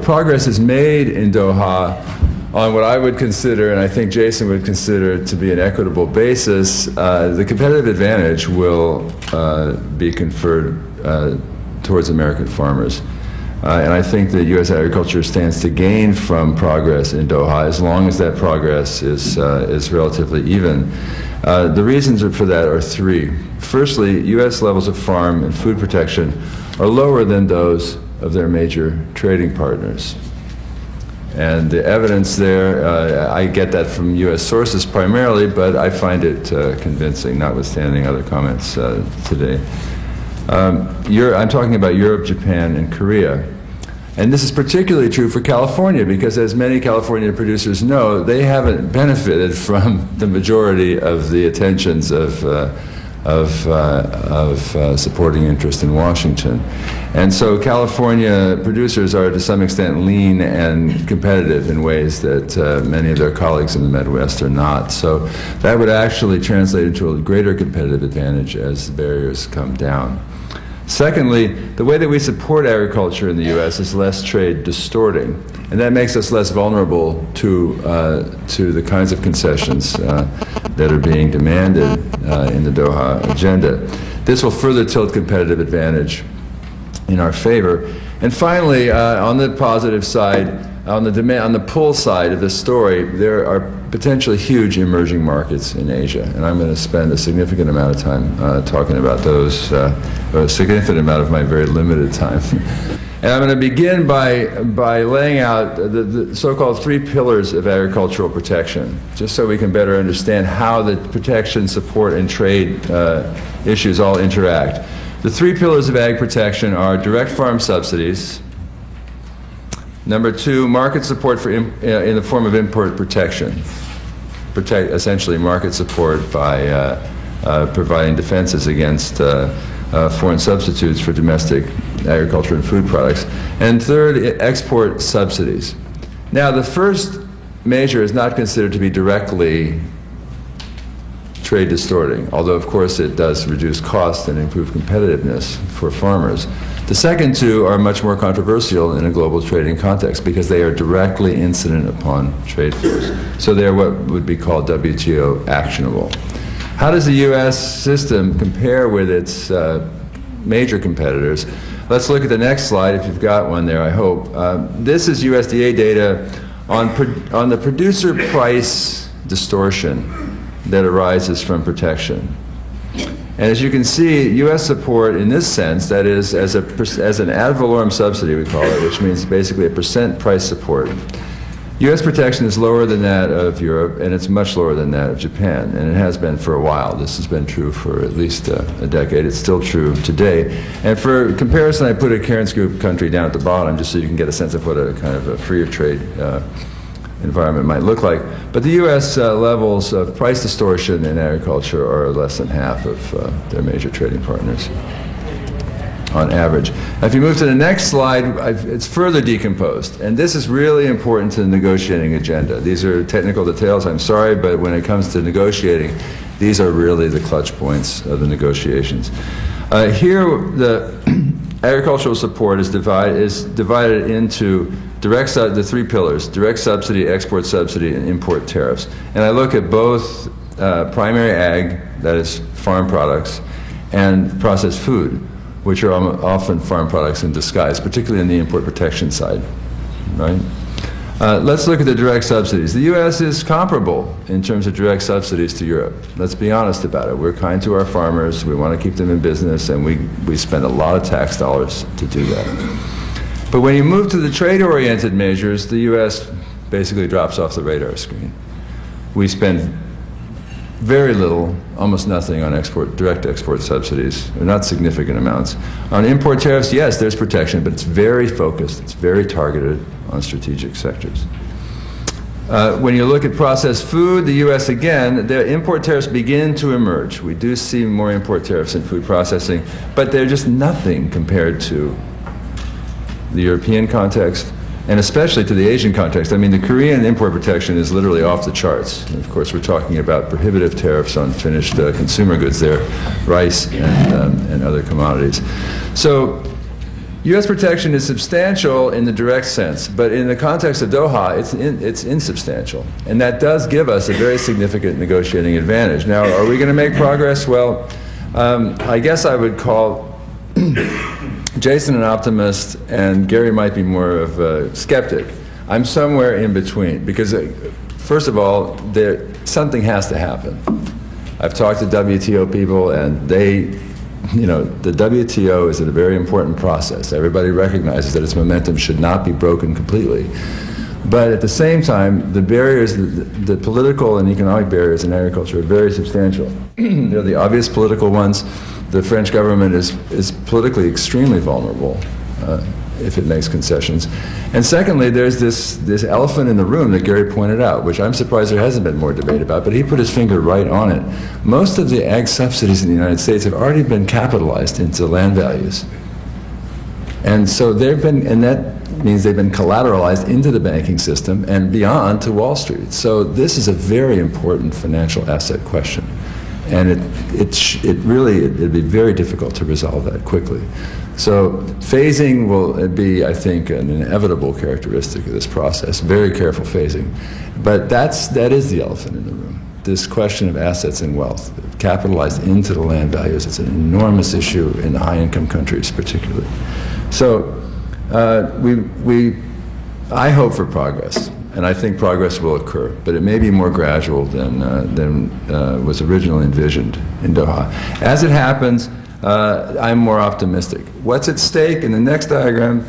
progress is made in Doha on what I would consider, and I think Jason would consider, to be an equitable basis, the competitive advantage will be conferred towards American farmers. And I think that U.S. agriculture stands to gain from progress in Doha, as long as that progress is relatively even. The reasons for that are three. Firstly, U.S. levels of farm and food protection are lower than those of their major trading partners. And the evidence there, I get that from U.S. sources primarily, but I find it convincing, notwithstanding other comments today. I'm talking about Europe, Japan, and Korea. And this is particularly true for California, because as many California producers know, they haven't benefited from the majority of the attentions of supporting interest in Washington. And so California producers are to some extent lean and competitive in ways that many of their colleagues in the Midwest are not. So that would actually translate into a greater competitive advantage as the barriers come down. Secondly, the way that we support agriculture in the U.S. is less trade distorting, and that makes us less vulnerable to the kinds of concessions that are being demanded in the Doha agenda. This will further tilt competitive advantage in our favor. And finally, on the positive side, on the pull side of the story, there are potentially huge emerging markets in Asia, and I'm going to spend a significant amount of time talking about those, a significant amount of my very limited time. And I'm going to begin by laying out the so-called three pillars of agricultural protection, just so we can better understand how the protection, support, and trade issues all interact. The three pillars of ag protection are direct farm subsidies, Number two, market support for in the form of import protection. Essentially market support by providing defenses against foreign substitutes for domestic agriculture and food products. And third, export subsidies. Now, the first measure is not considered to be directly trade distorting, although of course it does reduce cost and improve competitiveness for farmers. The second two are much more controversial in a global trading context because they are directly incident upon trade flows. So they are what would be called WTO actionable. How does the U.S. system compare with its major competitors? Let's look at the next slide, if you've got one there, I hope. This is USDA data on the producer price distortion that arises from protection. And as you can see, U.S. support in this sense, that is, as an ad valorem subsidy, we call it, which means basically a percent price support, U.S. protection is lower than that of Europe, and it's much lower than that of Japan, and it has been for a while. This has been true for at least a decade. It's still true today. And for comparison, I put a Cairns Group country down at the bottom, just so you can get a sense of what a kind of a freer trade environment might look like. But the U.S. Levels of price distortion in agriculture are less than half of their major trading partners on average. Now, if you move to the next slide, it's further decomposed. And this is really important to the negotiating agenda. These are technical details, I'm sorry, but when it comes to negotiating, these are really the clutch points of the negotiations. Here, the agricultural support is divided into the three pillars: direct subsidy, export subsidy, and import tariffs. And I look at both primary ag, that is farm products, and processed food, which are often farm products in disguise, particularly in the import protection side, right? Let's look at the direct subsidies. The U.S. is comparable in terms of direct subsidies to Europe. Let's be honest about it. We're kind to our farmers. We want to keep them in business, and we spend a lot of tax dollars to do that. But when you move to the trade-oriented measures, the U.S. basically drops off the radar screen. We spend very little, almost nothing on direct export subsidies, or not significant amounts. On import tariffs, yes, there's protection, but it's very focused, it's very targeted on strategic sectors. When you look at processed food, the U.S. again, the import tariffs begin to emerge. We do see more import tariffs in food processing, but they're just nothing compared to the European context, and especially to the Asian context. I mean, the Korean import protection is literally off the charts. And of course, we're talking about prohibitive tariffs on finished consumer goods there, rice and other commodities. So U.S. protection is substantial in the direct sense, but in the context of Doha, it's insubstantial. And that does give us a very significant negotiating advantage. Now, are we going to make progress? Well, I guess I would call Jason an optimist, and Gary might be more of a skeptic. I'm somewhere in between, because first of all, something has to happen. I've talked to WTO people, and the WTO is a very important process. Everybody recognizes that its momentum should not be broken completely. But at the same time, the barriers, the political and economic barriers in agriculture are very substantial. They're the obvious political ones. The French government is politically extremely vulnerable if it makes concessions. And secondly, there's this elephant in the room that Gary pointed out, which I'm surprised there hasn't been more debate about, but he put his finger right on it. Most of the ag subsidies in the United States have already been capitalized into land values. And so that means they've been collateralized into the banking system and beyond to Wall Street. So this is a very important financial asset question. And it'd be very difficult to resolve that quickly. So phasing will be, I think, an inevitable characteristic of this process, very careful phasing. But that is the elephant in the room. This question of assets and wealth, capitalized into the land values, it's an enormous issue in the high-income countries particularly. So I hope for progress. And I think progress will occur, but it may be more gradual than was originally envisioned in Doha. As it happens, I'm more optimistic. What's at stake in the next diagram?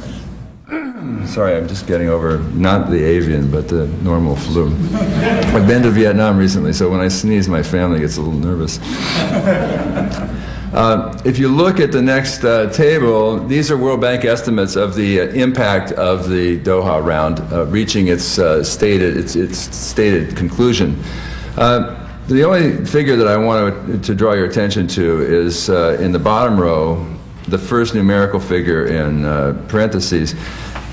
Sorry, I'm just getting over not the avian, but the normal flu. I've been to Vietnam recently, so when I sneeze, my family gets a little nervous. If you look at the next table, these are World Bank estimates of the impact of the Doha round reaching its stated conclusion. The only figure that I want to draw your attention to is in the bottom row, the first numerical figure in parentheses.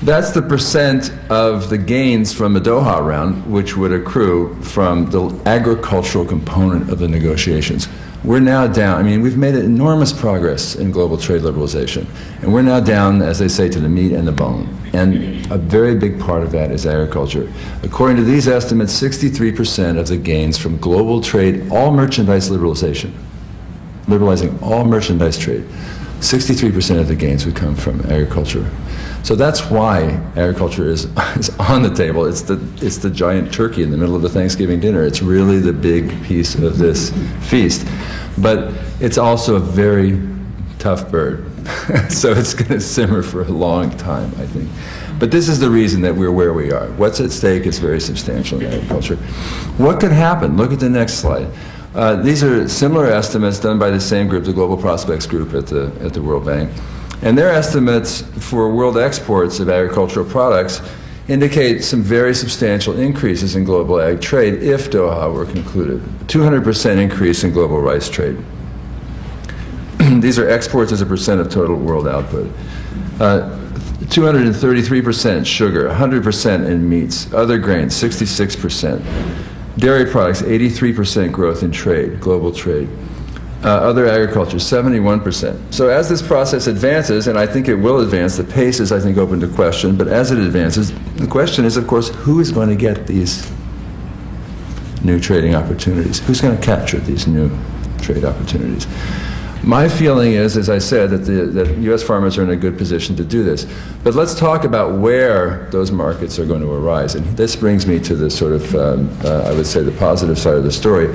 That's the percent of the gains from the Doha round which would accrue from the agricultural component of the negotiations. We're now down, I mean, we've made enormous progress in global trade liberalization, and we're now down, as they say, to the meat and the bone. And a very big part of that is agriculture. According to these estimates, 63% of the gains from global trade, all merchandise liberalization, liberalizing all merchandise trade, 63% of the gains would come from agriculture. So that's why agriculture is on the table. It's the giant turkey in the middle of the Thanksgiving dinner. It's really the big piece of this feast. But it's also a very tough bird. So it's going to simmer for a long time, I think. But this is the reason that we're where we are. What's at stake is very substantial in agriculture. What could happen? Look at the next slide. These are similar estimates done by the same group, the Global Prospects Group at the World Bank. And their estimates for world exports of agricultural products indicate some very substantial increases in global ag trade if Doha were concluded. 200% increase in global rice trade. These are exports as a percent of total world output. 233% sugar, 100% in meats, other grains, 66%. Dairy products, 83% growth in trade, global trade. Other agriculture, 71%. So as this process advances, and I think it will advance, the pace is, I think, open to question, but as it advances, the question is, of course, who is going to get these new trading opportunities? Who's going to capture these new trade opportunities? My feeling is, as I said, that U.S. farmers are in a good position to do this. But let's talk about where those markets are going to arise. And this brings me to the sort of, I would say, the positive side of the story.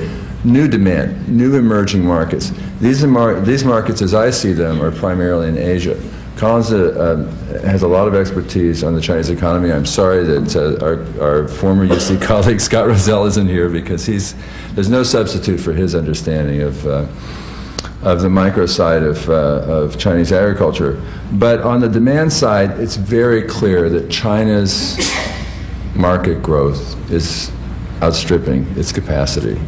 New demand, new emerging markets. These markets, as I see them, are primarily in Asia. Collins has a lot of expertise on the Chinese economy. I'm sorry that our former UC colleague Scott Rozelle isn't here because there's no substitute for his understanding of the micro side of Chinese agriculture. But on the demand side, it's very clear that China's market growth is outstripping its capacity.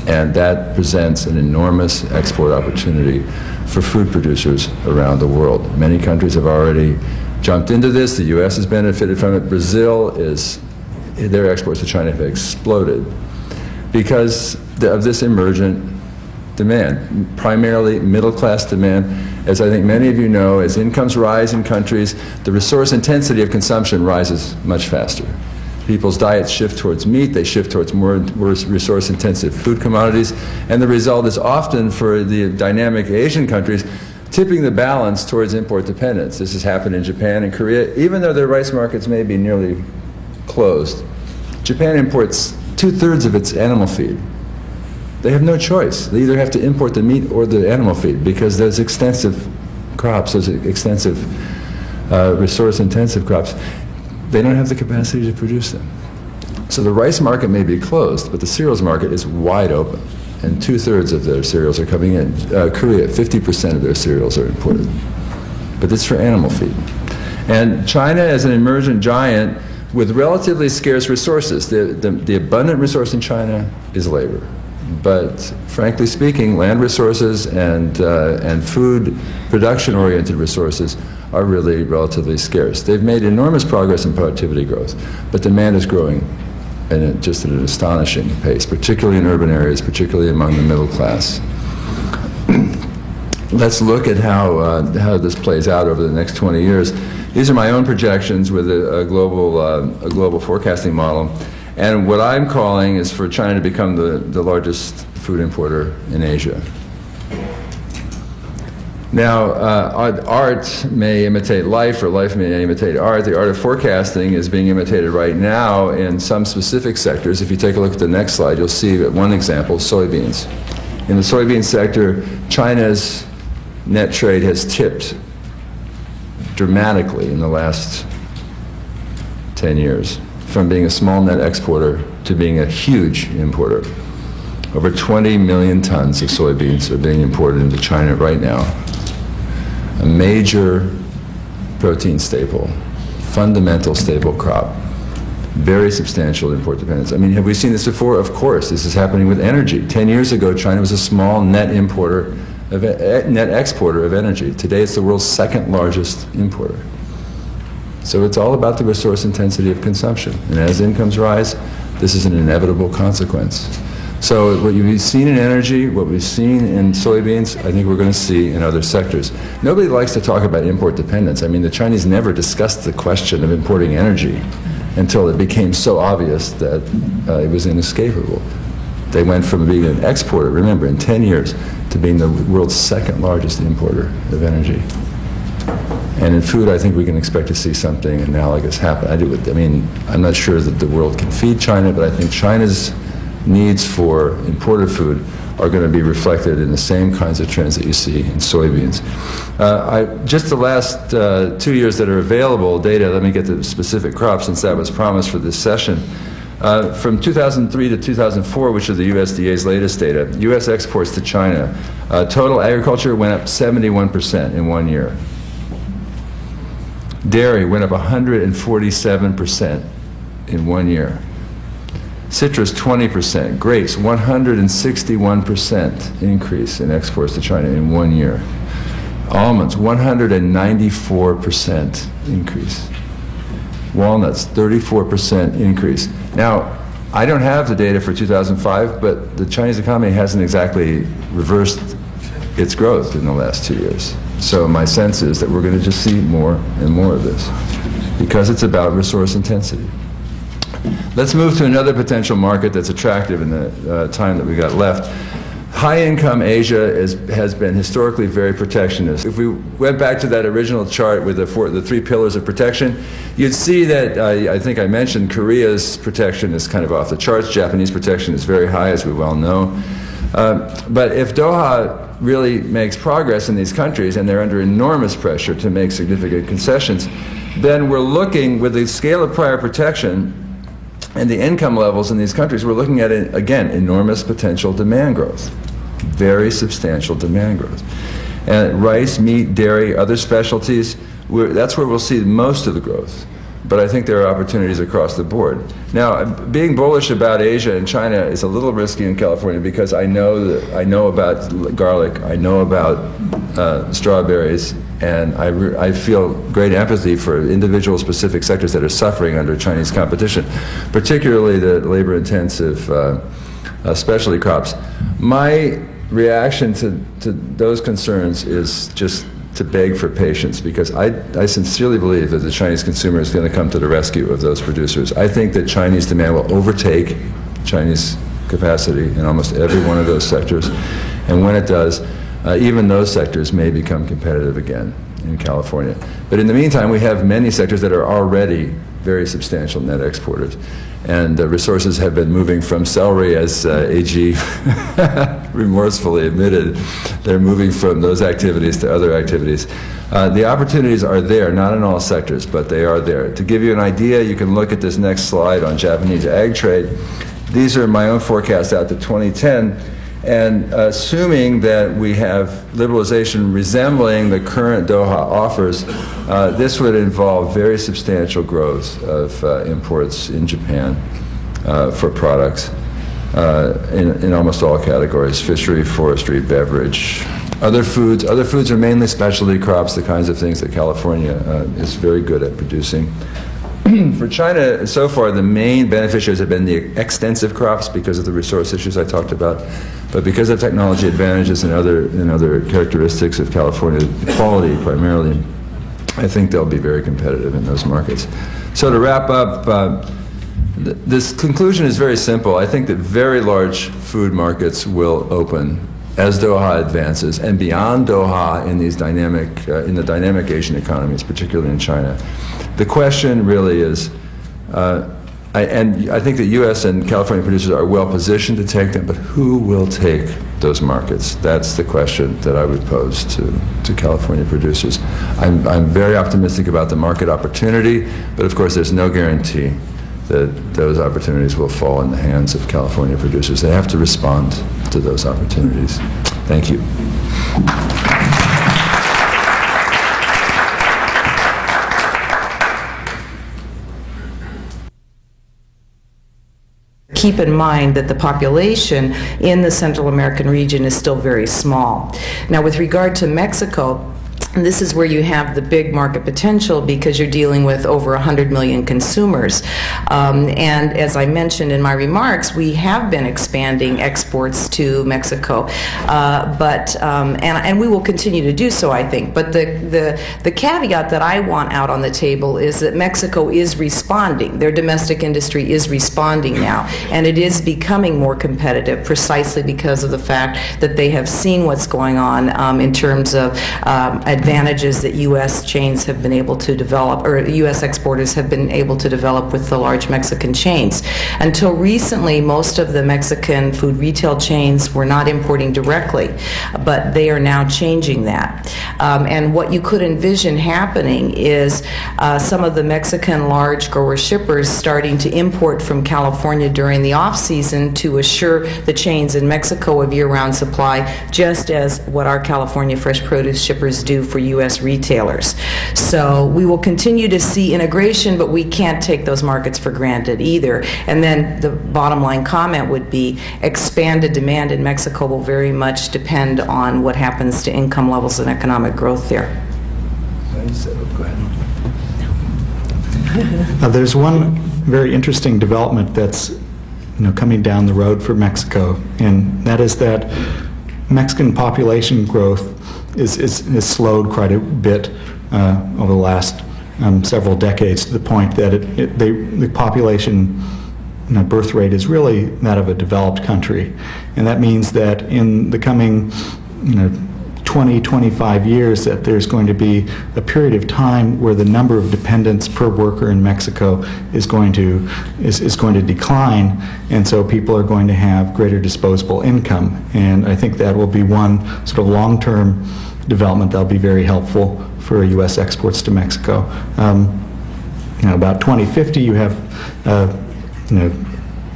And that presents an enormous export opportunity for food producers around the world. Many countries have already jumped into this. The U.S. has benefited from it. Brazil their exports to China have exploded because of this emergent demand, primarily middle-class demand. As I think many of you know, as incomes rise in countries, the resource intensity of consumption rises much faster. People's diets shift towards meat, they shift towards more resource-intensive food commodities, and the result is often, for the dynamic Asian countries, tipping the balance towards import dependence. This has happened in Japan and Korea. Even though their rice markets may be nearly closed, Japan imports 2/3 of its animal feed. They have no choice. They either have to import the meat or the animal feed because those extensive crops, those extensive resource-intensive crops, they don't have the capacity to produce them. So the rice market may be closed, but the cereals market is wide open, and 2/3 of their cereals are coming in. Korea, 50% of their cereals are imported, but it's for animal feed. And China, as an emergent giant with relatively scarce resources, the abundant resource in China is labor. But frankly speaking, land resources and food production-oriented resources are really relatively scarce. They've made enormous progress in productivity growth, but demand is growing just at an astonishing pace, particularly in urban areas, particularly among the middle class. Let's look at how this plays out over the next 20 years. These are my own projections with a global forecasting model. And what I'm calling is for China to become the largest food importer in Asia. Now, art may imitate life, or life may imitate art. The art of forecasting is being imitated right now in some specific sectors. If you take a look at the next slide, you'll see one example, soybeans. In the soybean sector, China's net trade has tipped dramatically in the last 10 years, from being a small net exporter to being a huge importer. Over 20 million tons of soybeans are being imported into China right now. A major protein staple, fundamental staple crop, very substantial import dependence. I mean, have we seen this before? Of course. This is happening with energy. 10 years ago, China was a small net importer, net exporter of energy. Today, it's the world's second largest importer. So it's all about the resource intensity of consumption. And as incomes rise, this is an inevitable consequence. So what you've seen in energy, what we've seen in soybeans, I think we're going to see in other sectors. Nobody likes to talk about import dependence. I mean, the Chinese never discussed the question of importing energy until it became so obvious that it was inescapable. They went from being an exporter, remember, in 10 years, to being the world's second largest importer of energy. And in food, I think we can expect to see something analogous happen. I mean, I'm not sure that the world can feed China, but I think China's needs for imported food are going to be reflected in the same kinds of trends that you see in soybeans. Just the last 2 years that are available data, let me get to the specific crops since that was promised for this session. From 2003 to 2004, which are the USDA's latest data, U.S. exports to China, total agriculture went up 71% in 1 year. Dairy went up 147% in 1 year. Citrus, 20%. Grapes, 161% increase in exports to China in 1 year. Almonds, 194% increase. Walnuts, 34% increase. Now, I don't have the data for 2005, but the Chinese economy hasn't exactly reversed its growth in the last 2 years. So my sense is that we're going to just see more and more of this because it's about resource intensity. Let's move to another potential market that's attractive in the time that we got left. High-income Asia has been historically very protectionist. If we went back to that original chart with the 3 pillars of protection, you'd see that, I think I mentioned, Korea's protection is kind of off the charts. Japanese protection is very high, as we well know. But if Doha really makes progress in these countries, and they're under enormous pressure to make significant concessions, then we're looking, with the scale of prior protection and the income levels in these countries, we're looking at, again, enormous potential demand growth, very substantial demand growth. And rice, meat, dairy, other specialties, that's where we'll see most of the growth. But I think there are opportunities across the board. Now, being bullish about Asia and China is a little risky in California because I know about garlic, I know about strawberries, and I feel great empathy for individual specific sectors that are suffering under Chinese competition, particularly the labor-intensive specialty crops. My reaction to those concerns is just to beg for patience, because I sincerely believe that the Chinese consumer is going to come to the rescue of those producers. I think that Chinese demand will overtake Chinese capacity in almost every one of those sectors, and when it does, even those sectors may become competitive again in California. But in the meantime, we have many sectors that are already very substantial net exporters. And resources have been moving from celery, as AG remorsefully admitted. They're moving from those activities to other activities. The opportunities are there, not in all sectors, but they are there. To give you an idea, you can look at this next slide on Japanese ag trade. These are my own forecasts out to 2010. And assuming that we have liberalization resembling the current Doha offers, this would involve very substantial growth of imports in Japan for products in almost all categories: fishery, forestry, beverage. Other foods are mainly specialty crops, the kinds of things that California is very good at producing. For China, so far, the main beneficiaries have been the extensive crops because of the resource issues I talked about, but because of technology advantages and other characteristics of California, quality primarily, I think they'll be very competitive in those markets. So to wrap up, this conclusion is very simple. I think that very large food markets will open as Doha advances, and beyond Doha in these in the dynamic Asian economies, particularly in China. The question really is, And I think that U.S. and California producers are well positioned to take them, but who will take those markets? That's the question that I would pose to California producers. I'm very optimistic about the market opportunity, but of course there's no guarantee that those opportunities will fall in the hands of California producers. They have to respond to those opportunities. Thank you. Keep in mind that the population in the Central American region is still very small. Now, with regard to Mexico, and this is where you have the big market potential because you're dealing with over 100 million consumers. And as I mentioned in my remarks, we have been expanding exports to Mexico, and we will continue to do so, I think. But the caveat that I want out on the table is that Mexico is responding. Their domestic industry is responding now, and it is becoming more competitive precisely because of the fact that they have seen what's going on in terms of advantages that U.S. chains have been able to develop, or U.S. exporters have been able to develop with the large Mexican chains. Until recently, most of the Mexican food retail chains were not importing directly, but they are now changing that. And what you could envision happening is some of the Mexican large grower shippers starting to import from California during the off-season to assure the chains in Mexico of year-round supply, just as what our California fresh produce shippers do for U.S. retailers. So we will continue to see integration, but we can't take those markets for granted either. And then the bottom line comment would be expanded demand in Mexico will very much depend on what happens to income levels and economic growth there. Go ahead. There's one very interesting development that's coming down the road for Mexico, and that is that Mexican population growth is slowed quite a bit over the last several decades, to the point that the population birth rate is really that of a developed country. And that means that in the coming 20-25 years that there's going to be a period of time where the number of dependents per worker in Mexico is going to decline, and so people are going to have greater disposable income. And I think that will be one sort of long-term development that will be very helpful for U.S. exports to Mexico. About 2050, you have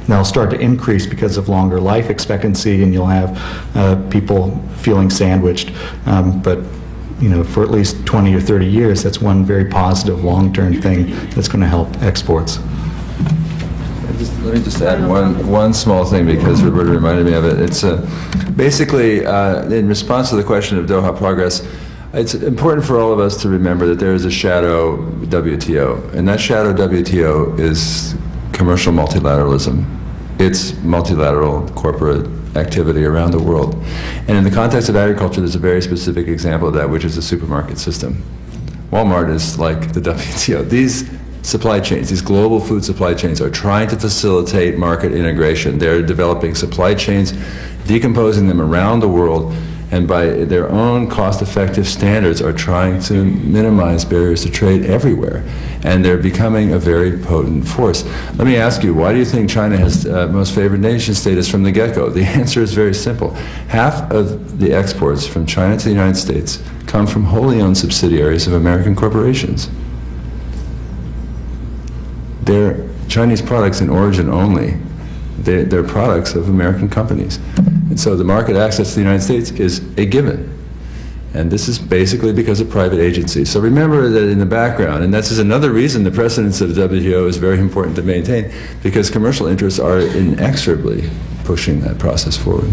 they'll start to increase because of longer life expectancy, and you'll have people feeling sandwiched. But for at least 20 or 30 years, that's one very positive long-term thing that's going to help exports. Let me just add one small thing, because Roberta reminded me of it. It's basically in response to the question of Doha progress. It's important for all of us to remember that there is a shadow WTO, and that shadow WTO is commercial multilateralism. It's multilateral corporate activity around the world. And in the context of agriculture, there's a very specific example of that, which is the supermarket system. Walmart is like the WTO. These supply chains, these global food supply chains, are trying to facilitate market integration. They're developing supply chains, decomposing them around the world, and by their own cost-effective standards are trying to minimize barriers to trade everywhere. And they're becoming a very potent force. Let me ask you, why do you think China has most favored nation status from the get-go? The answer is very simple. Half of the exports from China to the United States come from wholly owned subsidiaries of American corporations. They're Chinese products in origin only. They're products of American companies. And so the market access to the United States is a given. And this is basically because of private agency. So remember that in the background, and this is another reason the precedence of the WTO is very important to maintain, because commercial interests are inexorably pushing that process forward.